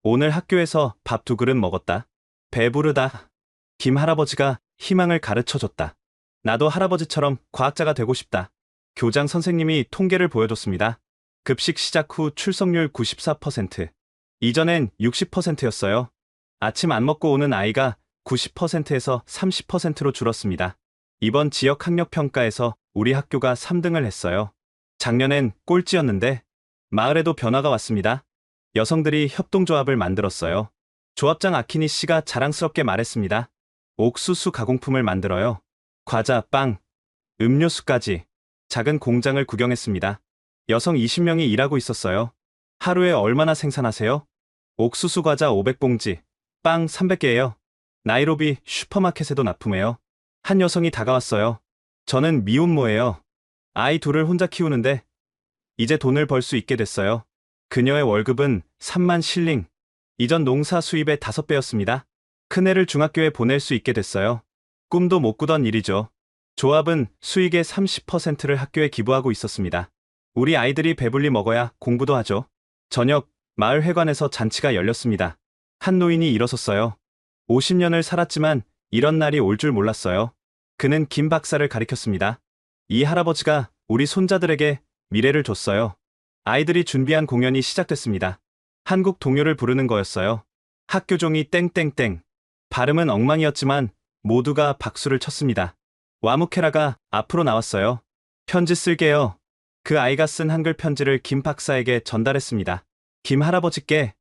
오늘 학교에서 밥 2그릇 먹었다. 배부르다. 김 할아버지가 희망을 가르쳐줬다. 나도 할아버지처럼 과학자가 되고 싶다. 교장 선생님이 통계를 보여줬습니다. 급식 시작 후 출석률 94%. 이전엔 60%였어요. 아침 안 먹고 오는 아이가 90%에서 30%로 줄었습니다. 이번 지역 학력 평가에서 우리 학교가 3등을 했어요. 작년엔 꼴찌였는데 마을에도 변화가 왔습니다. 여성들이 협동조합을 만들었어요. 조합장 아키니 씨가 자랑스럽게 말했습니다. 옥수수 가공품을 만들어요. 과자, 빵, 음료수까지. 작은 공장을 구경했습니다. 여성 20명이 일하고 있었어요. 하루에 얼마나 생산하세요? 옥수수 과자 500봉지, 빵 300개예요. 나이로비 슈퍼마켓에도 납품해요. 한 여성이 다가왔어요. 저는 미혼모예요. 아이 둘을 혼자 키우는데 이제 돈을 벌 수 있게 됐어요. 그녀의 월급은 3만 실링. 이전 농사 수입의 5배였습니다. 큰애를 중학교에 보낼 수 있게 됐어요. 꿈도 못 꾸던 일이죠. 조합은 수익의 30%를 학교에 기부하고 있었습니다. 우리 아이들이 배불리 먹어야 공부도 하죠. 저녁, 마을 회관에서 잔치가 열렸습니다. 한 노인이 일어섰어요. 50년을 살았지만 이런 날이 올 줄 몰랐어요. 그는 김 박사를 가리켰습니다. 이 할아버지가 우리 손자들에게 미래를 줬어요. 아이들이 준비한 공연이 시작됐습니다. 한국 동요를 부르는 거였어요. 학교 종이 땡땡땡. 발음은 엉망이었지만 모두가 박수를 쳤습니다. 와무케라가 앞으로 나왔어요. 편지 쓸게요. 그 아이가 쓴 한글 편지를 김 박사에게 전달했습니다. 김 할아버지께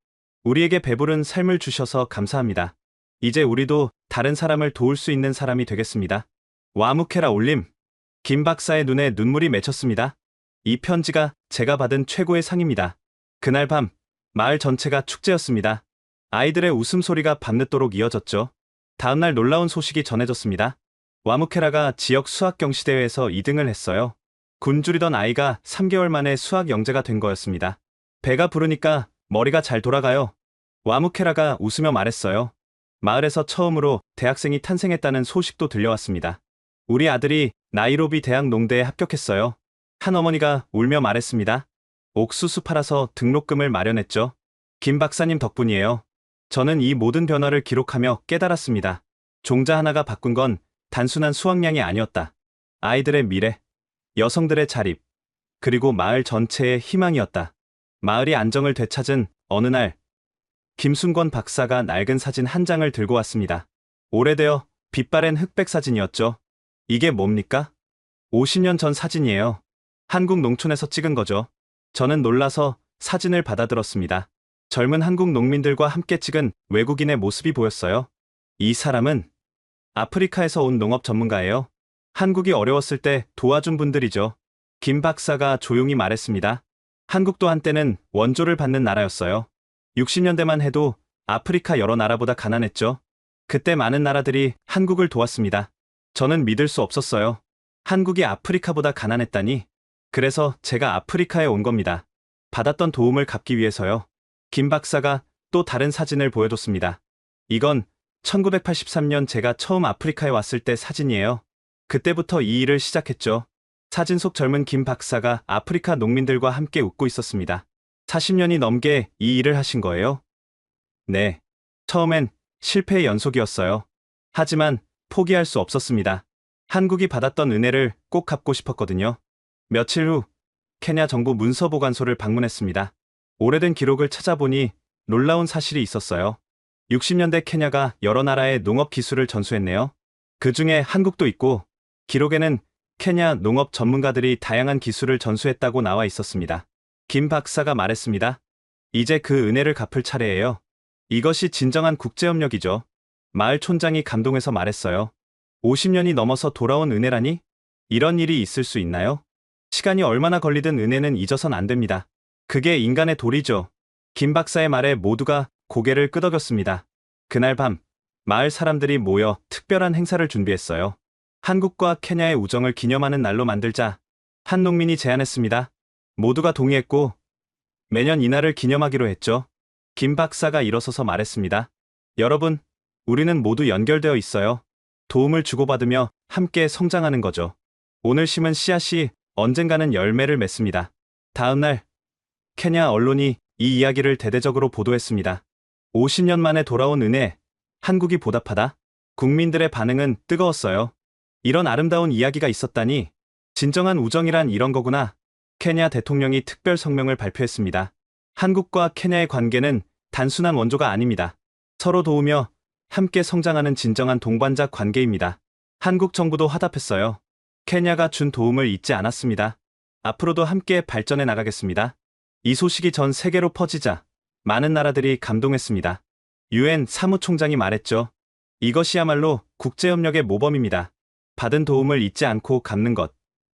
우리에게 배부른 삶을 주셔서 감사합니다. 이제 우리도 다른 사람을 도울 수 있는 사람이 되겠습니다. 와무케라 올림. 김 박사의 눈에 눈물이 맺혔습니다. 이 편지가 제가 받은 최고의 상입니다. 그날 밤, 마을 전체가 축제였습니다. 아이들의 웃음소리가 밤늦도록 이어졌죠. 다음날 놀라운 소식이 전해졌습니다. 와무케라가 지역 수학 경시대회에서 2등을 했어요. 굶주리던 아이가 3개월 만에 수학 영재가 된 거였습니다. 배가 부르니까 머리가 잘 돌아가요. 와무케라가 웃으며 말했어요. 마을에서 처음으로 대학생이 탄생했다는 소식도 들려왔습니다. 우리 아들이 나이로비 대학 농대에 합격했어요. 한 어머니가 울며 말했습니다. 옥수수 팔아서 등록금을 마련했죠. 김 박사님 덕분이에요. 저는 이 모든 변화를 기록하며 깨달았습니다. 종자 하나가 바꾼 건 단순한 수확량이 아니었다. 아이들의 미래, 여성들의 자립, 그리고 마을 전체의 희망이었다. 마을이 안정을 되찾은 어느 날, 김순권 박사가 낡은 사진 한 장을 들고 왔습니다. 오래되어 빛바랜 흑백 사진이었죠. 이게 뭡니까? 50년 전 사진이에요. 한국 농촌에서 찍은 거죠. 저는 놀라서 사진을 받아들었습니다. 젊은 한국 농민들과 함께 찍은 외국인의 모습이 보였어요. 이 사람은 아프리카에서 온 농업 전문가예요. 한국이 어려웠을 때 도와준 분들이죠. 김 박사가 조용히 말했습니다. 한국도 한때는 원조를 받는 나라였어요. 60년대만 해도 아프리카 여러 나라보다 가난했죠. 그때 많은 나라들이 한국을 도왔습니다. 저는 믿을 수 없었어요. 한국이 아프리카보다 가난했다니. 그래서 제가 아프리카에 온 겁니다. 받았던 도움을 갚기 위해서요. 김 박사가 또 다른 사진을 보여줬습니다. 이건 1983년 제가 처음 아프리카에 왔을 때 사진이에요. 그때부터 이 일을 시작했죠. 사진 속 젊은 김 박사가 아프리카 농민들과 함께 웃고 있었습니다. 40년이 넘게 이 일을 하신 거예요? 네. 처음엔 실패의 연속이었어요. 하지만 포기할 수 없었습니다. 한국이 받았던 은혜를 꼭 갚고 싶었거든요. 며칠 후 케냐 정부 문서보관소를 방문했습니다. 오래된 기록을 찾아보니 놀라운 사실이 있었어요. 60년대 케냐가 여러 나라의 농업 기술을 전수했네요. 그 중에 한국도 있고 기록에는 케냐 농업 전문가들이 다양한 기술을 전수했다고 나와 있었습니다. 김 박사가 말했습니다. 이제 그 은혜를 갚을 차례예요. 이것이 진정한 국제협력이죠. 마을 촌장이 감동해서 말했어요. 50년이 넘어서 돌아온 은혜라니? 이런 일이 있을 수 있나요? 시간이 얼마나 걸리든 은혜는 잊어선 안 됩니다. 그게 인간의 도리죠. 김 박사의 말에 모두가 고개를 끄덕였습니다. 그날 밤, 마을 사람들이 모여 특별한 행사를 준비했어요. 한국과 케냐의 우정을 기념하는 날로 만들자. 한 농민이 제안했습니다. 모두가 동의했고 매년 이날을 기념하기로 했죠. 김 박사가 일어서서 말했습니다. 여러분, 우리는 모두 연결되어 있어요. 도움을 주고받으며 함께 성장하는 거죠. 오늘 심은 씨앗이 언젠가는 열매를 맺습니다. 다음 날, 케냐 언론이 이 이야기를 대대적으로 보도했습니다. 50년 만에 돌아온 은혜, 한국이 보답하다. 국민들의 반응은 뜨거웠어요. 이런 아름다운 이야기가 있었다니, 진정한 우정이란 이런 거구나. 케냐 대통령이 특별 성명을 발표했습니다. 한국과 케냐의 관계는 단순한 원조가 아닙니다. 서로 도우며 함께 성장하는 진정한 동반자 관계입니다. 한국 정부도 화답했어요. 케냐가 준 도움을 잊지 않았습니다. 앞으로도 함께 발전해 나가겠습니다. 이 소식이 전 세계로 퍼지자 많은 나라들이 감동했습니다. 유엔 사무총장이 말했죠. 이것이야말로 국제협력의 모범입니다. 받은 도움을 잊지 않고 갚는 것.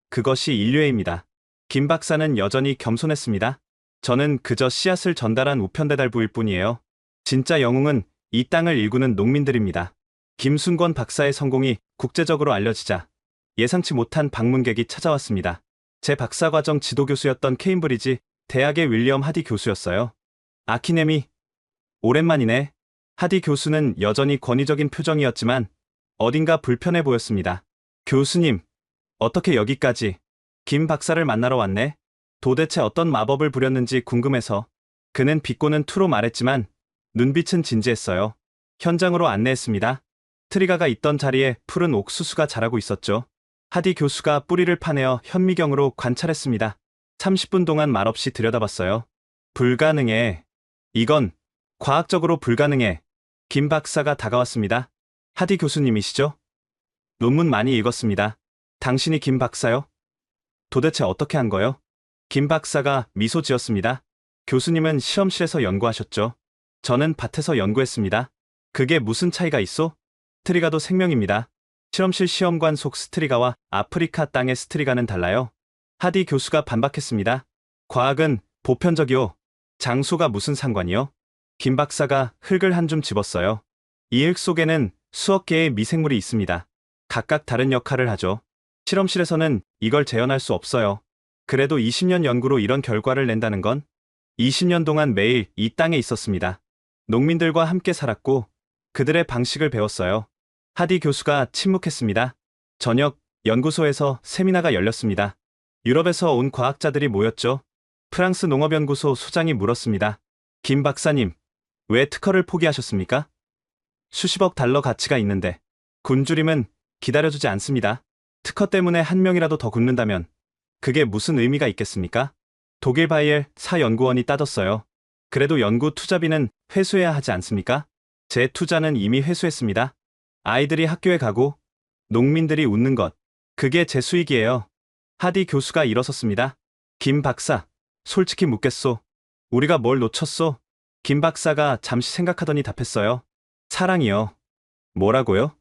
그것이 인류애입니다. 김 박사는 여전히 겸손했습니다. 저는 그저 씨앗을 전달한 우편대달부일 뿐이에요. 진짜 영웅은 이 땅을 일구는 농민들입니다. 김순권 박사의 성공이 국제적으로 알려지자 예상치 못한 방문객이 찾아왔습니다. 제 박사과정 지도교수였던 케임브리지 대학의 윌리엄 하디 교수였어요. 아키네미, 오랜만이네. 하디 교수는 여전히 권위적인 표정이었지만 어딘가 불편해 보였습니다. 교수님, 어떻게 여기까지? 김 박사를 만나러 왔네. 도대체 어떤 마법을 부렸는지 궁금해서. 그는 비꼬는 투로 말했지만 눈빛은 진지했어요. 현장으로 안내했습니다. 트리가가 있던 자리에 푸른 옥수수가 자라고 있었죠. 하디 교수가 뿌리를 파내어 현미경으로 관찰했습니다. 30분 동안 말없이 들여다봤어요. 불가능해. 이건 과학적으로 불가능해. 김 박사가 다가왔습니다. 하디 교수님이시죠? 논문 많이 읽었습니다. 당신이 김 박사요? 도대체 어떻게 한 거요? 김 박사가 미소 지었습니다. 교수님은 실험실에서 연구하셨죠. 저는 밭에서 연구했습니다. 그게 무슨 차이가 있어? 스트리가도 생명입니다. 실험실 시험관 속 스트리가와 아프리카 땅의 스트리가는 달라요. 하디 교수가 반박했습니다. 과학은 보편적이요. 장소가 무슨 상관이요? 김 박사가 흙을 한 줌 집었어요. 이 흙 속에는 수억 개의 미생물이 있습니다. 각각 다른 역할을 하죠. 실험실에서는 이걸 재현할 수 없어요. 그래도 20년 연구로 이런 결과를 낸다는 건 20년 동안 매일 이 땅에 있었습니다. 농민들과 함께 살았고 그들의 방식을 배웠어요. 하디 교수가 침묵했습니다. 저녁 연구소에서 세미나가 열렸습니다. 유럽에서 온 과학자들이 모였죠. 프랑스 농업연구소 소장이 물었습니다. 김 박사님, 왜 특허를 포기하셨습니까? 수십억 달러 가치가 있는데. 굶주림은 기다려주지 않습니다. 특허 때문에 한 명이라도 더 굶는다면 그게 무슨 의미가 있겠습니까? 독일 바이엘 사 연구원이 따졌어요. 그래도 연구 투자비는 회수해야 하지 않습니까? 제 투자는 이미 회수했습니다. 아이들이 학교에 가고 농민들이 웃는 것, 그게 제 수익이에요. 하디 교수가 일어섰습니다. 김 박사, 솔직히 묻겠소. 우리가 뭘 놓쳤소? 김 박사가 잠시 생각하더니 답했어요. 사랑이요. 뭐라고요?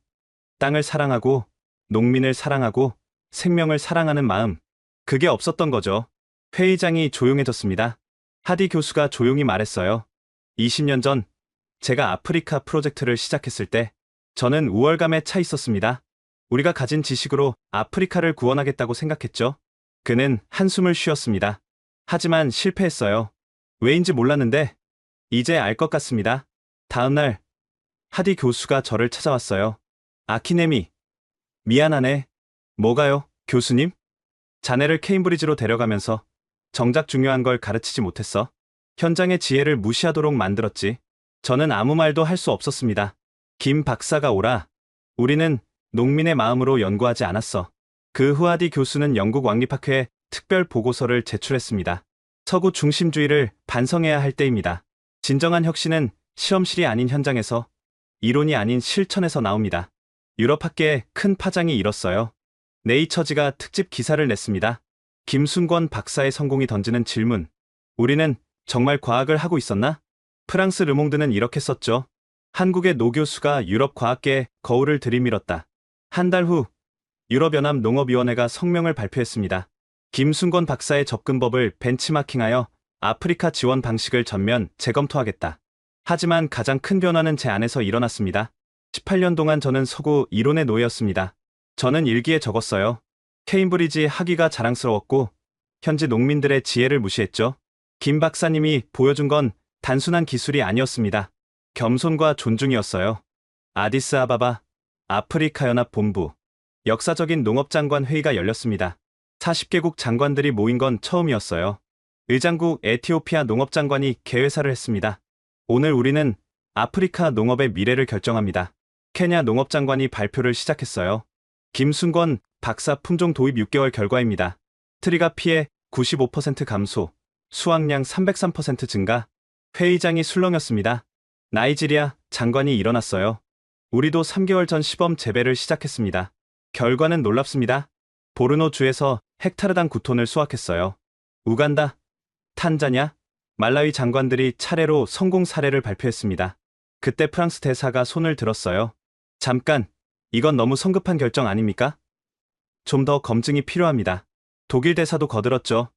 땅을 사랑하고 농민을 사랑하고 생명을 사랑하는 마음. 그게 없었던 거죠. 회의장이 조용해졌습니다. 하디 교수가 조용히 말했어요. 20년 전 제가 아프리카 프로젝트를 시작했을 때 저는 우월감에 차 있었습니다. 우리가 가진 지식으로 아프리카를 구원하겠다고 생각했죠. 그는 한숨을 쉬었습니다. 하지만 실패했어요. 왜인지 몰랐는데 이제 알 것 같습니다. 다음 날 하디 교수가 저를 찾아왔어요. 아키네미, 미안하네. 뭐가요, 교수님? 자네를 케임브리지로 데려가면서 정작 중요한 걸 가르치지 못했어. 현장의 지혜를 무시하도록 만들었지. 저는 아무 말도 할 수 없었습니다. 김 박사가 오라. 우리는 농민의 마음으로 연구하지 않았어. 그 후 하디 교수는 영국 왕립학회에 특별 보고서를 제출했습니다. 서구 중심주의를 반성해야 할 때입니다. 진정한 혁신은 실험실이 아닌 현장에서, 이론이 아닌 실천에서 나옵니다. 유럽 학계에 큰 파장이 일었어요. 네이처지가 특집 기사를 냈습니다. 김순권 박사의 성공이 던지는 질문. 우리는 정말 과학을 하고 있었나? 프랑스 르몽드는 이렇게 썼죠. 한국의 노 교수가 유럽 과학계에 거울을 들이밀었다. 한 달 후 유럽연합 농업위원회가 성명을 발표했습니다. 김순권 박사의 접근법을 벤치마킹하여 아프리카 지원 방식을 전면 재검토하겠다. 하지만 가장 큰 변화는 제 안에서 일어났습니다. 18년 동안 저는 서구 이론의 노예였습니다. 저는 일기에 적었어요. 케임브리지 학위가 자랑스러웠고 현지 농민들의 지혜를 무시했죠. 김 박사님이 보여준 건 단순한 기술이 아니었습니다. 겸손과 존중이었어요. 아디스아바바 아프리카 연합 본부. 역사적인 농업장관 회의가 열렸습니다. 40개국 장관들이 모인 건 처음이었어요. 의장국 에티오피아 농업장관이 개회사를 했습니다. 오늘 우리는 아프리카 농업의 미래를 결정합니다. 케냐 농업장관이 발표를 시작했어요. 김순권 박사 품종 도입 6개월 결과입니다. 트리가 피해 95% 감소, 수확량 303% 증가. 회의장이 술렁였습니다. 나이지리아 장관이 일어났어요. 우리도 3개월 전 시범 재배를 시작했습니다. 결과는 놀랍습니다. 보르노 주에서 헥타르당 9톤을 수확했어요. 우간다, 탄자냐, 말라위 장관들이 차례로 성공 사례를 발표했습니다. 그때 프랑스 대사가 손을 들었어요. 잠깐, 이건 너무 성급한 결정 아닙니까? 좀 더 검증이 필요합니다. 독일 대사도 거들었죠.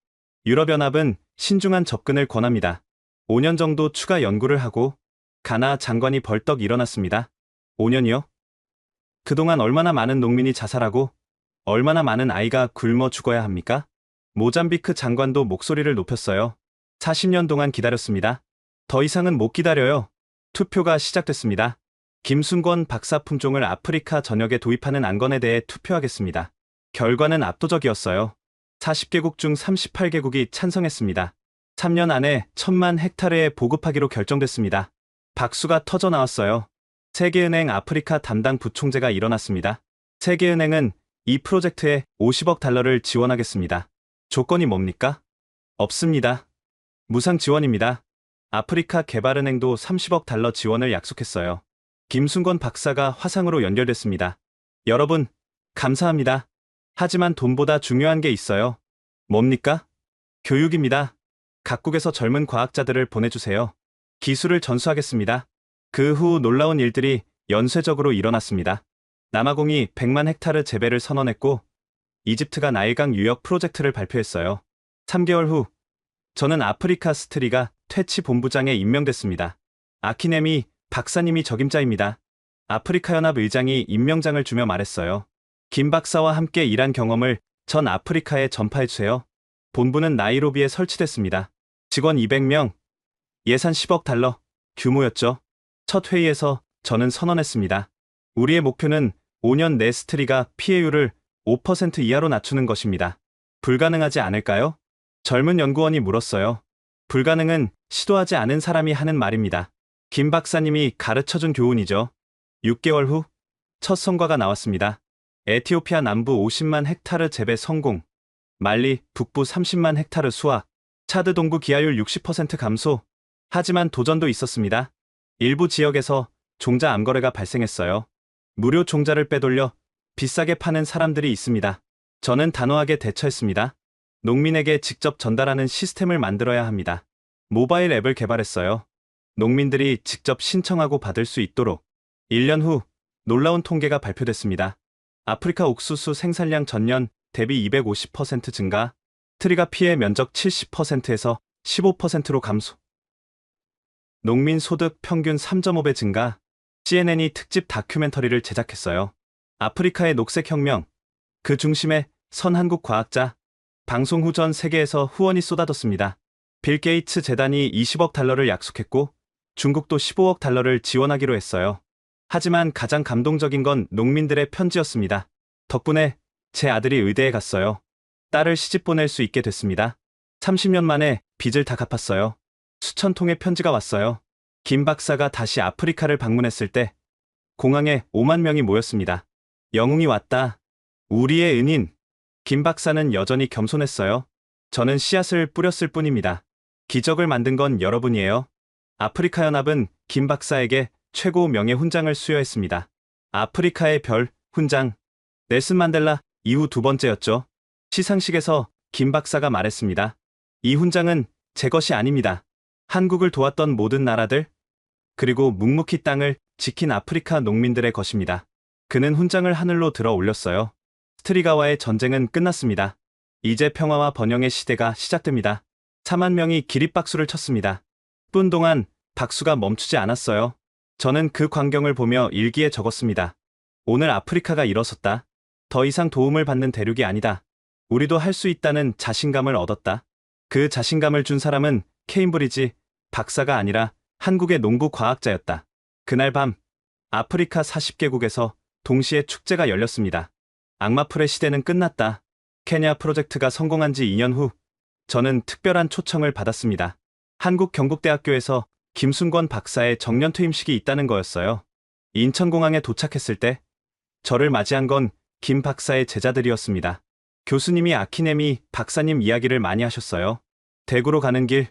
유럽연합은 신중한 접근을 권합니다. 5년 정도 추가 연구를 하고. 가나 장관이 벌떡 일어났습니다. 5년이요? 그동안 얼마나 많은 농민이 자살하고 얼마나 많은 아이가 굶어 죽어야 합니까? 모잠비크 장관도 목소리를 높였어요. 40년 동안 기다렸습니다. 더 이상은 못 기다려요. 투표가 시작됐습니다. 김순권 박사 품종을 아프리카 전역에 도입하는 안건에 대해 투표하겠습니다. 결과는 압도적이었어요. 40개국 중 38개국이 찬성했습니다. 3년 안에 1000만 헥타르에 보급하기로 결정됐습니다. 박수가 터져 나왔어요. 세계은행 아프리카 담당 부총재가 일어났습니다. 세계은행은 이 프로젝트에 50억 달러를 지원하겠습니다. 조건이 뭡니까? 없습니다. 무상 지원입니다. 아프리카 개발은행도 30억 달러 지원을 약속했어요. 김순권 박사가 화상으로 연결됐습니다. 여러분, 감사합니다. 하지만 돈보다 중요한 게 있어요. 뭡니까? 교육입니다. 각국에서 젊은 과학자들을 보내주세요. 기술을 전수하겠습니다. 그 후 놀라운 일들이 연쇄적으로 일어났습니다. 남아공이 100만 헥타르 재배를 선언했고, 이집트가 나일강 유역 프로젝트를 발표했어요. 3개월 후, 저는 아프리카 스트리가 퇴치 본부장에 임명됐습니다. 아키네미 박사님이 적임자입니다. 아프리카 연합 의장이 임명장을 주며 말했어요. 김 박사와 함께 일한 경험을 전 아프리카에 전파해주세요. 본부는 나이로비에 설치됐습니다. 직원 200명, 예산 10억 달러 규모였죠. 첫 회의에서 저는 선언했습니다. 우리의 목표는 5년 내 스트리가 피해율을 5% 이하로 낮추는 것입니다. 불가능하지 않을까요? 젊은 연구원이 물었어요. 불가능은 시도하지 않은 사람이 하는 말입니다. 김 박사님이 가르쳐준 교훈이죠. 6개월 후 첫 성과가 나왔습니다. 에티오피아 남부 50만 헥타르 재배 성공, 말리 북부 30만 헥타르 수확, 차드 동부 기하율 60% 감소. 하지만 도전도 있었습니다. 일부 지역에서 종자 암거래가 발생했어요. 무료 종자를 빼돌려 비싸게 파는 사람들이 있습니다. 저는 단호하게 대처했습니다. 농민에게 직접 전달하는 시스템을 만들어야 합니다. 모바일 앱을 개발했어요. 농민들이 직접 신청하고 받을 수 있도록. 1년 후 놀라운 통계가 발표됐습니다. 아프리카 옥수수 생산량 전년 대비 250% 증가, 트리가 피해 면적 70%에서 15%로 감소. 농민 소득 평균 3.5배 증가. CNN이 특집 다큐멘터리를 제작했어요. 아프리카의 녹색혁명, 그 중심에 선 한국 과학자. 방송 후 전 세계에서 후원이 쏟아졌습니다. 빌 게이츠 재단이 20억 달러를 약속했고 중국도 15억 달러를 지원하기로 했어요. 하지만 가장 감동적인 건 농민들의 편지였습니다. 덕분에 제 아들이 의대에 갔어요. 딸을 시집 보낼 수 있게 됐습니다. 30년 만에 빚을 다 갚았어요. 수천 통의 편지가 왔어요. 김 박사가 다시 아프리카를 방문했을 때 공항에 5만 명이 모였습니다. 영웅이 왔다. 우리의 은인. 김 박사는 여전히 겸손했어요. 저는 씨앗을 뿌렸을 뿐입니다. 기적을 만든 건 여러분이에요. 아프리카 연합은 김 박사에게 최고 명예 훈장을 수여했습니다. 아프리카의 별 훈장. 넬슨 만델라 이후 두 번째였죠. 시상식에서 김 박사가 말했습니다. 이 훈장은 제 것이 아닙니다. 한국을 도왔던 모든 나라들, 그리고 묵묵히 땅을 지킨 아프리카 농민들의 것입니다. 그는 훈장을 하늘로 들어 올렸어요. 스트리가와의 전쟁은 끝났습니다. 이제 평화와 번영의 시대가 시작됩니다. 4만 명이 기립박수를 쳤습니다. 분 동안 박수가 멈추지 않았어요. 저는 그 광경을 보며 일기에 적었습니다. 오늘 아프리카가 일어섰다. 더 이상 도움을 받는 대륙이 아니다. 우리도 할 수 있다는 자신감을 얻었다. 그 자신감을 준 사람은 케임브리지 박사가 아니라 한국의 농부 과학자였다. 그날 밤 아프리카 40개국에서 동시에 축제가 열렸습니다. 악마풀의 시대는 끝났다. 케냐 프로젝트가 성공한 지 2년 후 저는 특별한 초청을 받았습니다. 한국경북대학교에서 김순권 박사의 정년퇴임식이 있다는 거였어요. 인천공항에 도착했을 때 저를 맞이한 건 김 박사의 제자들이었습니다. 교수님이 아키네미 박사님 이야기를 많이 하셨어요. 대구로 가는 길,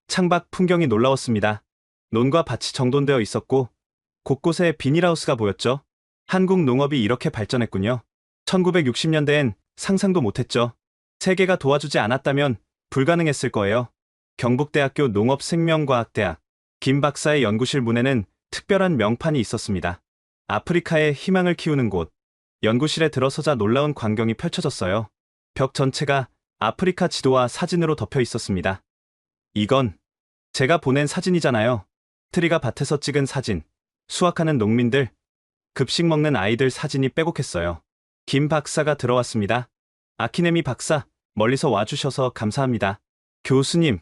창밖 풍경이 놀라웠습니다. 논과 밭이 정돈되어 있었고 곳곳에 비닐하우스가 보였죠. 한국 농업이 이렇게 발전했군요. 1960년대엔 상상도 못했죠. 세계가 도와주지 않았다면 불가능했을 거예요. 경북대학교 농업생명과학대학 김 박사의 연구실 문에는 특별한 명판이 있었습니다. 아프리카의 희망을 키우는 곳. 연구실에 들어서자 놀라운 광경이 펼쳐졌어요. 벽 전체가 아프리카 지도와 사진으로 덮여 있었습니다. 이건 제가 보낸 사진이잖아요. 트리가 밭에서 찍은 사진, 수확하는 농민들, 급식 먹는 아이들 사진이 빼곡했어요. 김 박사가 들어왔습니다. 아키네미 박사, 멀리서 와주셔서 감사합니다. 교수님,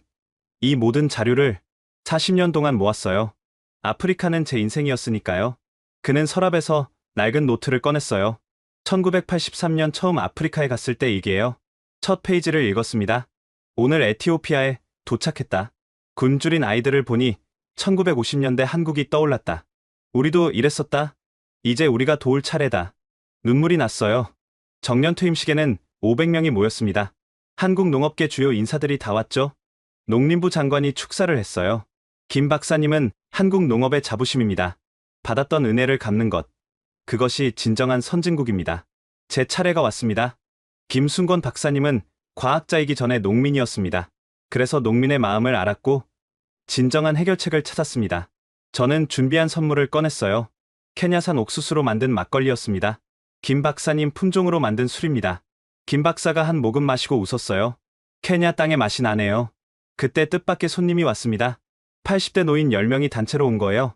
이 모든 자료를 40년 동안 모았어요. 아프리카는 제 인생이었으니까요. 그는 서랍에서 낡은 노트를 꺼냈어요. 1983년 처음 아프리카에 갔을 때 얘기예요. 첫 페이지를 읽었습니다. 오늘 에티오피아에 도착했다. 굶주린 아이들을 보니 1950년대 한국이 떠올랐다. 우리도 이랬었다. 이제 우리가 도울 차례다. 눈물이 났어요. 정년 퇴임식에는 500명이 모였습니다. 한국 농업계 주요 인사들이 다 왔죠. 농림부 장관이 축사를 했어요. 김 박사님은 한국 농업의 자부심입니다. 받았던 은혜를 갚는 것. 그것이 진정한 선진국입니다. 제 차례가 왔습니다. 김순권 박사님은 과학자이기 전에 농민이었습니다. 그래서 농민의 마음을 알았고 진정한 해결책을 찾았습니다. 저는 준비한 선물을 꺼냈어요. 케냐산 옥수수로 만든 막걸리였습니다. 김 박사님 품종으로 만든 술입니다. 김 박사가 한 모금 마시고 웃었어요. 케냐 땅의 맛이 나네요. 그때 뜻밖의 손님이 왔습니다. 80대 노인 10명이 단체로 온 거예요.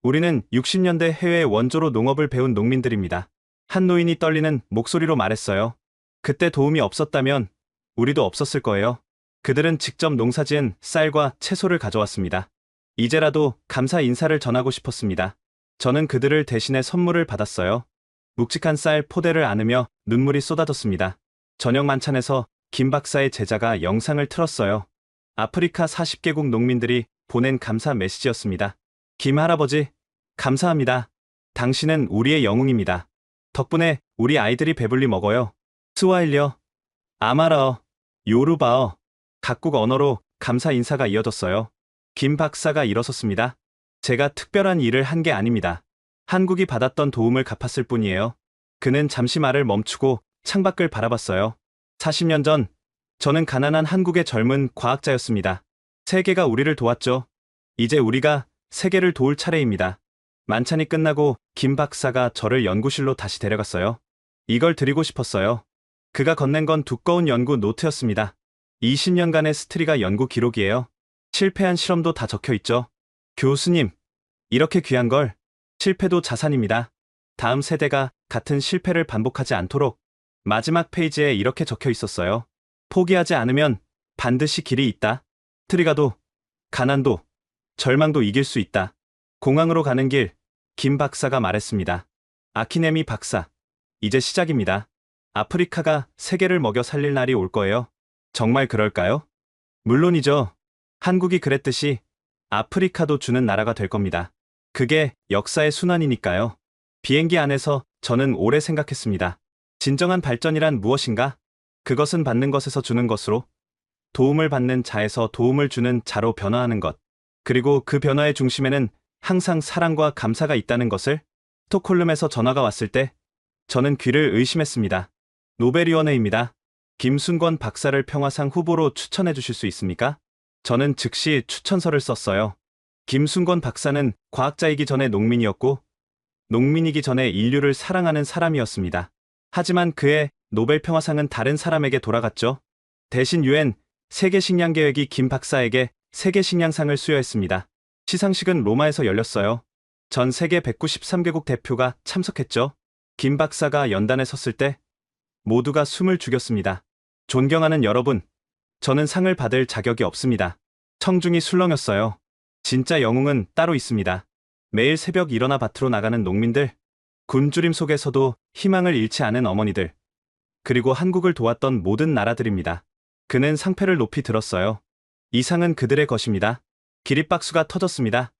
우리는 60년대 해외 원조로 농업을 배운 농민들입니다. 한 노인이 떨리는 목소리로 말했어요. 그때 도움이 없었다면 우리도 없었을 거예요. 그들은 직접 농사지은 쌀과 채소를 가져왔습니다. 이제라도 감사 인사를 전하고 싶었습니다. 저는 그들을 대신해 선물을 받았어요. 묵직한 쌀 포대를 안으며 눈물이 쏟아졌습니다. 저녁 만찬에서 김 박사의 제자가 영상을 틀었어요. 아프리카 40개국 농민들이 보낸 감사 메시지였습니다. 김 할아버지, 감사합니다. 당신은 우리의 영웅입니다. 덕분에 우리 아이들이 배불리 먹어요. 스와힐리어, 아마라어, 요르바어, 각국 언어로 감사 인사가 이어졌어요. 김 박사가 일어섰습니다. 제가 특별한 일을 한 게 아닙니다. 한국이 받았던 도움을 갚았을 뿐이에요. 그는 잠시 말을 멈추고 창밖을 바라봤어요. 40년 전, 저는 가난한 한국의 젊은 과학자였습니다. 세계가 우리를 도왔죠. 이제 우리가 세계를 도울 차례입니다. 만찬이 끝나고 김 박사가 저를 연구실로 다시 데려갔어요. 이걸 드리고 싶었어요. 그가 건넨 건 두꺼운 연구 노트였습니다. 20년간의 스트리가 연구 기록이에요. 실패한 실험도 다 적혀 있죠. 교수님, 이렇게 귀한 걸, 실패도 자산입니다. 다음 세대가 같은 실패를 반복하지 않도록. 마지막 페이지에 이렇게 적혀 있었어요. 포기하지 않으면 반드시 길이 있다. 트리가도, 가난도, 절망도 이길 수 있다. 공항으로 가는 길, 김 박사가 말했습니다. 아키네미 박사, 이제 시작입니다. 아프리카가 세계를 먹여 살릴 날이 올 거예요. 정말 그럴까요? 물론이죠. 한국이 그랬듯이 아프리카도 주는 나라가 될 겁니다. 그게 역사의 순환이니까요. 비행기 안에서 저는 오래 생각했습니다. 진정한 발전이란 무엇인가? 그것은 받는 것에서 주는 것으로, 도움을 받는 자에서 도움을 주는 자로 변화하는 것. 그리고 그 변화의 중심에는 항상 사랑과 감사가 있다는 것을. 스톡홀름에서 전화가 왔을 때 저는 귀를 의심했습니다. 노벨위원회입니다. 김순권 박사를 평화상 후보로 추천해 주실 수 있습니까? 저는 즉시 추천서를 썼어요. 김순권 박사는 과학자이기 전에 농민이었고 농민이기 전에 인류를 사랑하는 사람이었습니다. 하지만 그의 노벨 평화상은 다른 사람에게 돌아갔죠. 대신 유엔 세계식량계획이 김 박사에게 세계식량상을 수여했습니다. 시상식은 로마에서 열렸어요. 전 세계 193개국 대표가 참석했죠. 김 박사가 연단에 섰을 때 모두가 숨을 죽였습니다. 존경하는 여러분, 저는 상을 받을 자격이 없습니다. 청중이 술렁였어요. 진짜 영웅은 따로 있습니다. 매일 새벽 일어나 밭으로 나가는 농민들, 굶주림 속에서도 희망을 잃지 않은 어머니들, 그리고 한국을 도왔던 모든 나라들입니다. 그는 상패를 높이 들었어요. 이 상은 그들의 것입니다. 기립박수가 터졌습니다.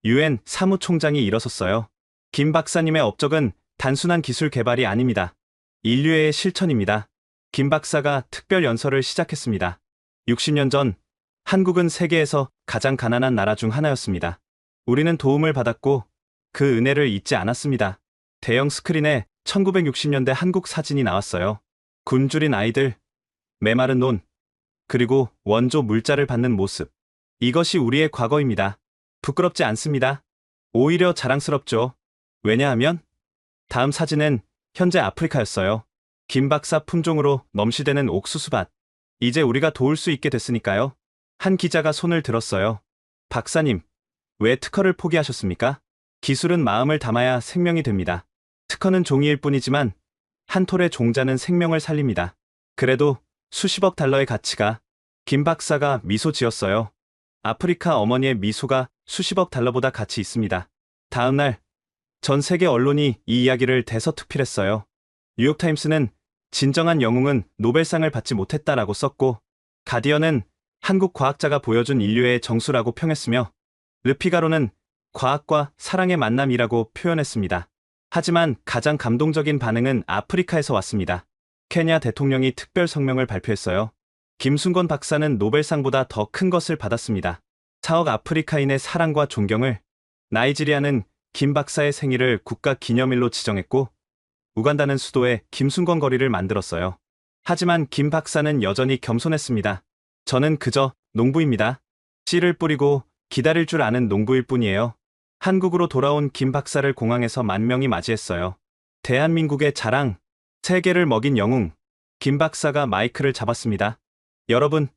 유엔 사무총장이 일어섰어요. 김 박사님의 업적은 단순한 기술 개발이 아닙니다. 인류의 실천입니다. 김 박사가 특별 연설을 시작했습니다. 60년 전 한국은 세계에서 가장 가난한 나라 중 하나였습니다. 우리는 도움을 받았고 그 은혜를 잊지 않았습니다. 대형 스크린에 1960년대 한국 사진이 나왔어요. 굶주린 아이들, 메마른 논, 그리고 원조 물자를 받는 모습. 이것이 우리의 과거입니다. 부끄럽지 않습니다. 오히려 자랑스럽죠. 왜냐하면 다음 사진은 현재 아프리카였어요. 김 박사 품종으로 넘실대는 옥수수밭. 이제 우리가 도울 수 있게 됐으니까요. 한 기자가 손을 들었어요. 박사님, 왜 특허를 포기하셨습니까? 기술은 마음을 담아야 생명이 됩니다. 특허는 종이일 뿐이지만 한 톨의 종자는 생명을 살립니다. 그래도 수십억 달러의 가치가. 김 박사가 미소 지었어요. 아프리카 어머니의 미소가 수십억 달러보다 가치 있습니다. 다음 날 전 세계 언론이 이 이야기를 대서특필했어요. 뉴욕타임스는 진정한 영웅은 노벨상을 받지 못했다라고 썼고, 가디언은 한국 과학자가 보여준 인류의 정수라고 평했으며, 르피가로는 과학과 사랑의 만남이라고 표현했습니다. 하지만 가장 감동적인 반응은 아프리카에서 왔습니다. 케냐 대통령이 특별 성명을 발표했어요. 김순건 박사는 노벨상보다 더 큰 것을 받았습니다. 4억 아프리카인의 사랑과 존경을. 나이지리아는 김 박사의 생일을 국가 기념일로 지정했고, 우간다는 수도에 김순건 거리를 만들었어요. 하지만 김 박사는 여전히 겸손했습니다. 저는 그저 농부입니다. 씨를 뿌리고 기다릴 줄 아는 농부일 뿐이에요. 한국으로 돌아온 김 박사를 공항에서 만 명이 맞이했어요. 대한민국의 자랑, 세계를 먹인 영웅, 김 박사가 마이크를 잡았습니다. 여러분,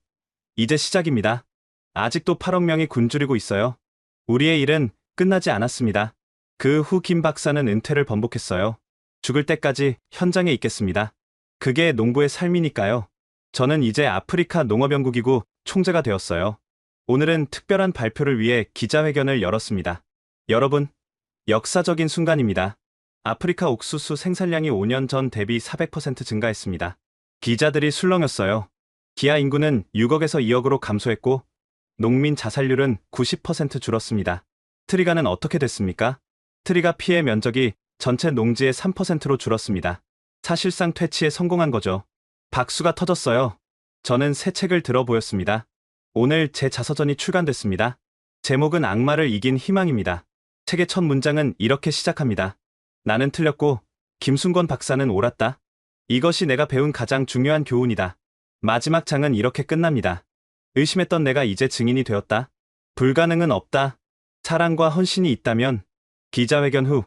이제 시작입니다. 아직도 8억 명이 굶주리고 있어요. 우리의 일은 끝나지 않았습니다. 그 후 김 박사는 은퇴를 번복했어요. 죽을 때까지 현장에 있겠습니다. 그게 농부의 삶이니까요. 저는 이제 아프리카 농업연구기구 총재가 되었어요. 오늘은 특별한 발표를 위해 기자회견을 열었습니다. 여러분, 역사적인 순간입니다. 아프리카 옥수수 생산량이 5년 전 대비 400% 증가했습니다. 기자들이 술렁였어요. 기아 인구는 6억에서 2억으로 감소했고, 농민 자살률은 90% 줄었습니다. 트리가는 어떻게 됐습니까? 트리가 피해 면적이 전체 농지의 3%로 줄었습니다. 사실상 퇴치에 성공한 거죠. 박수가 터졌어요. 저는 새 책을 들어 보였습니다. 오늘 제 자서전이 출간됐습니다. 제목은 악마를 이긴 희망입니다. 책의 첫 문장은 이렇게 시작합니다. 나는 틀렸고 김순건 박사는 옳았다. 이것이 내가 배운 가장 중요한 교훈이다. 마지막 장은 이렇게 끝납니다. 의심했던 내가 이제 증인이 되었다. 불가능은 없다. 사랑과 헌신이 있다면. 기자회견 후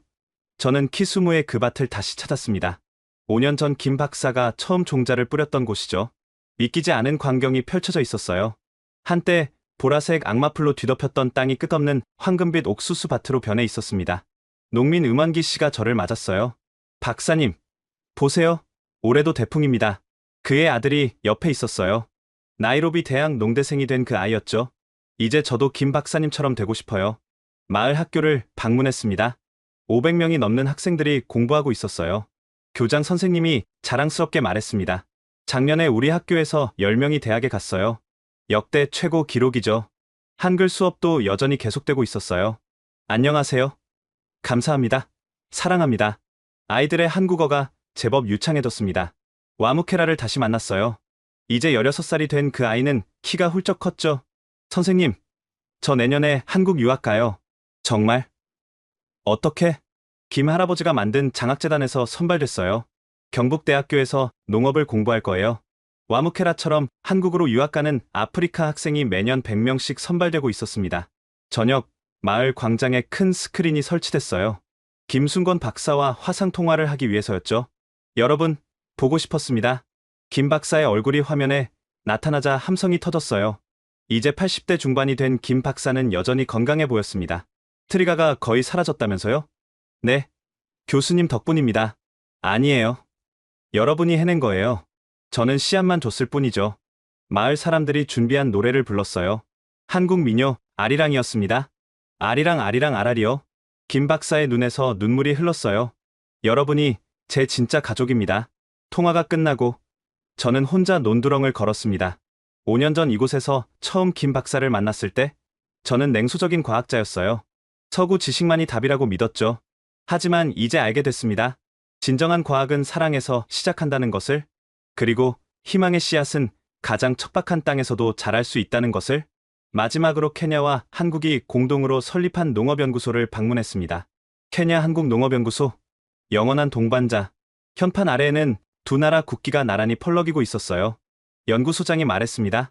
저는 키수무의 그 밭을 다시 찾았습니다. 5년 전 김 박사가 처음 종자를 뿌렸던 곳이죠. 믿기지 않은 광경이 펼쳐져 있었어요. 한때 보라색 악마풀로 뒤덮였던 땅이 끝없는 황금빛 옥수수 밭으로 변해 있었습니다. 농민 음원기 씨가 저를 맞았어요. 박사님, 보세요. 올해도 대풍입니다. 그의 아들이 옆에 있었어요. 나이로비 대학 농대생이 된 그 아이였죠. 이제 저도 김 박사님처럼 되고 싶어요. 마을 학교를 방문했습니다. 500명이 넘는 학생들이 공부하고 있었어요. 교장 선생님이 자랑스럽게 말했습니다. 작년에 우리 학교에서 10명이 대학에 갔어요. 역대 최고 기록이죠. 한글 수업도 여전히 계속되고 있었어요. 안녕하세요. 감사합니다. 사랑합니다. 아이들의 한국어가 제법 유창해졌습니다. 와무케라를 다시 만났어요. 이제 16살이 된 그 아이는 키가 훌쩍 컸죠. 선생님, 저 내년에 한국 유학 가요. 정말? 어떻게? 김 할아버지가 만든 장학재단에서 선발됐어요. 경북대학교에서 농업을 공부할 거예요. 와무케라처럼 한국으로 유학 가는 아프리카 학생이 매년 100명씩 선발되고 있었습니다. 저녁, 마을 광장에 큰 스크린이 설치됐어요. 김순건 박사와 화상통화를 하기 위해서였죠. 여러분, 보고 싶었습니다. 김 박사의 얼굴이 화면에 나타나자 함성이 터졌어요. 이제 80대 중반이 된 김 박사는 여전히 건강해 보였습니다. 트리가가 거의 사라졌다면서요? 네, 교수님 덕분입니다. 아니에요. 여러분이 해낸 거예요. 저는 씨앗만 줬을 뿐이죠. 마을 사람들이 준비한 노래를 불렀어요. 한국 민요 아리랑이었습니다. 아리랑 아리랑 아라리요. 김 박사의 눈에서 눈물이 흘렀어요. 여러분이 제 진짜 가족입니다. 통화가 끝나고 저는 혼자 논두렁을 걸었습니다. 5년 전 이곳에서 처음 김 박사를 만났을 때 저는 냉소적인 과학자였어요. 서구 지식만이 답이라고 믿었죠. 하지만 이제 알게 됐습니다. 진정한 과학은 사랑에서 시작한다는 것을, 그리고 희망의 씨앗은 가장 척박한 땅에서도 자랄 수 있다는 것을. 마지막으로 케냐와 한국이 공동으로 설립한 농업연구소를 방문했습니다. 케냐 한국농업연구소, 영원한 동반자. 현판 아래에는 두 나라 국기가 나란히 펄럭이고 있었어요. 연구소장이 말했습니다.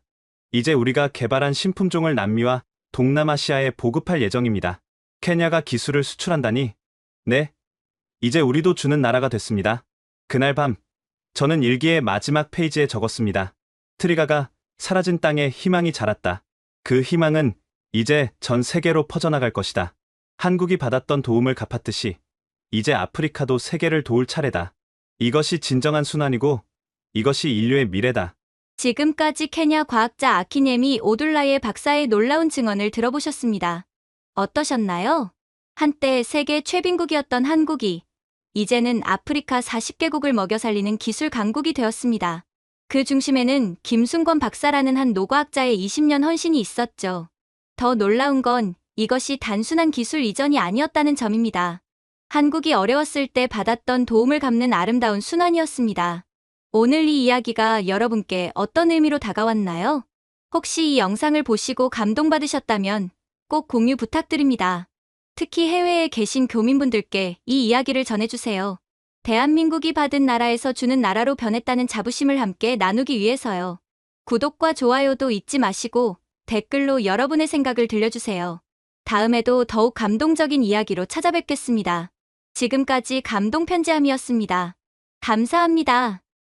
이제 우리가 개발한 신품종을 남미와 동남아시아에 보급할 예정입니다. 케냐가 기술을 수출한다니? 네. 이제 우리도 주는 나라가 됐습니다. 그날 밤, 저는 일기의 마지막 페이지에 적었습니다. 트리가가 사라진 땅에 희망이 자랐다. 그 희망은 이제 전 세계로 퍼져나갈 것이다. 한국이 받았던 도움을 갚았듯이 이제 아프리카도 세계를 도울 차례다. 이것이 진정한 순환이고 이것이 인류의 미래다. 지금까지 케냐 과학자 아키네미 오둘라예 박사의 놀라운 증언을 들어보셨습니다. 어떠셨나요? 한때 세계 최빈국이었던 한국이 이제는 아프리카 40개국을 먹여 살리는 기술 강국이 되었습니다. 그 중심에는 김순권 박사라는 한 노과학자의 20년 헌신이 있었죠. 더 놀라운 건 이것이 단순한 기술 이전이 아니었다는 점입니다. 한국이 어려웠을 때 받았던 도움을 갚는 아름다운 순환이었습니다. 오늘 이 이야기가 여러분께 어떤 의미로 다가왔나요? 혹시 이 영상을 보시고 감동받으셨다면 꼭 공유 부탁드립니다. 특히 해외에 계신 교민분들께 이 이야기를 전해주세요. 대한민국이 받은 나라에서 주는 나라로 변했다는 자부심을 함께 나누기 위해서요. 구독과 좋아요도 잊지 마시고 댓글로 여러분의 생각을 들려주세요. 다음에도 더욱 감동적인 이야기로 찾아뵙겠습니다. 지금까지 감동편지함이었습니다. 감사합니다.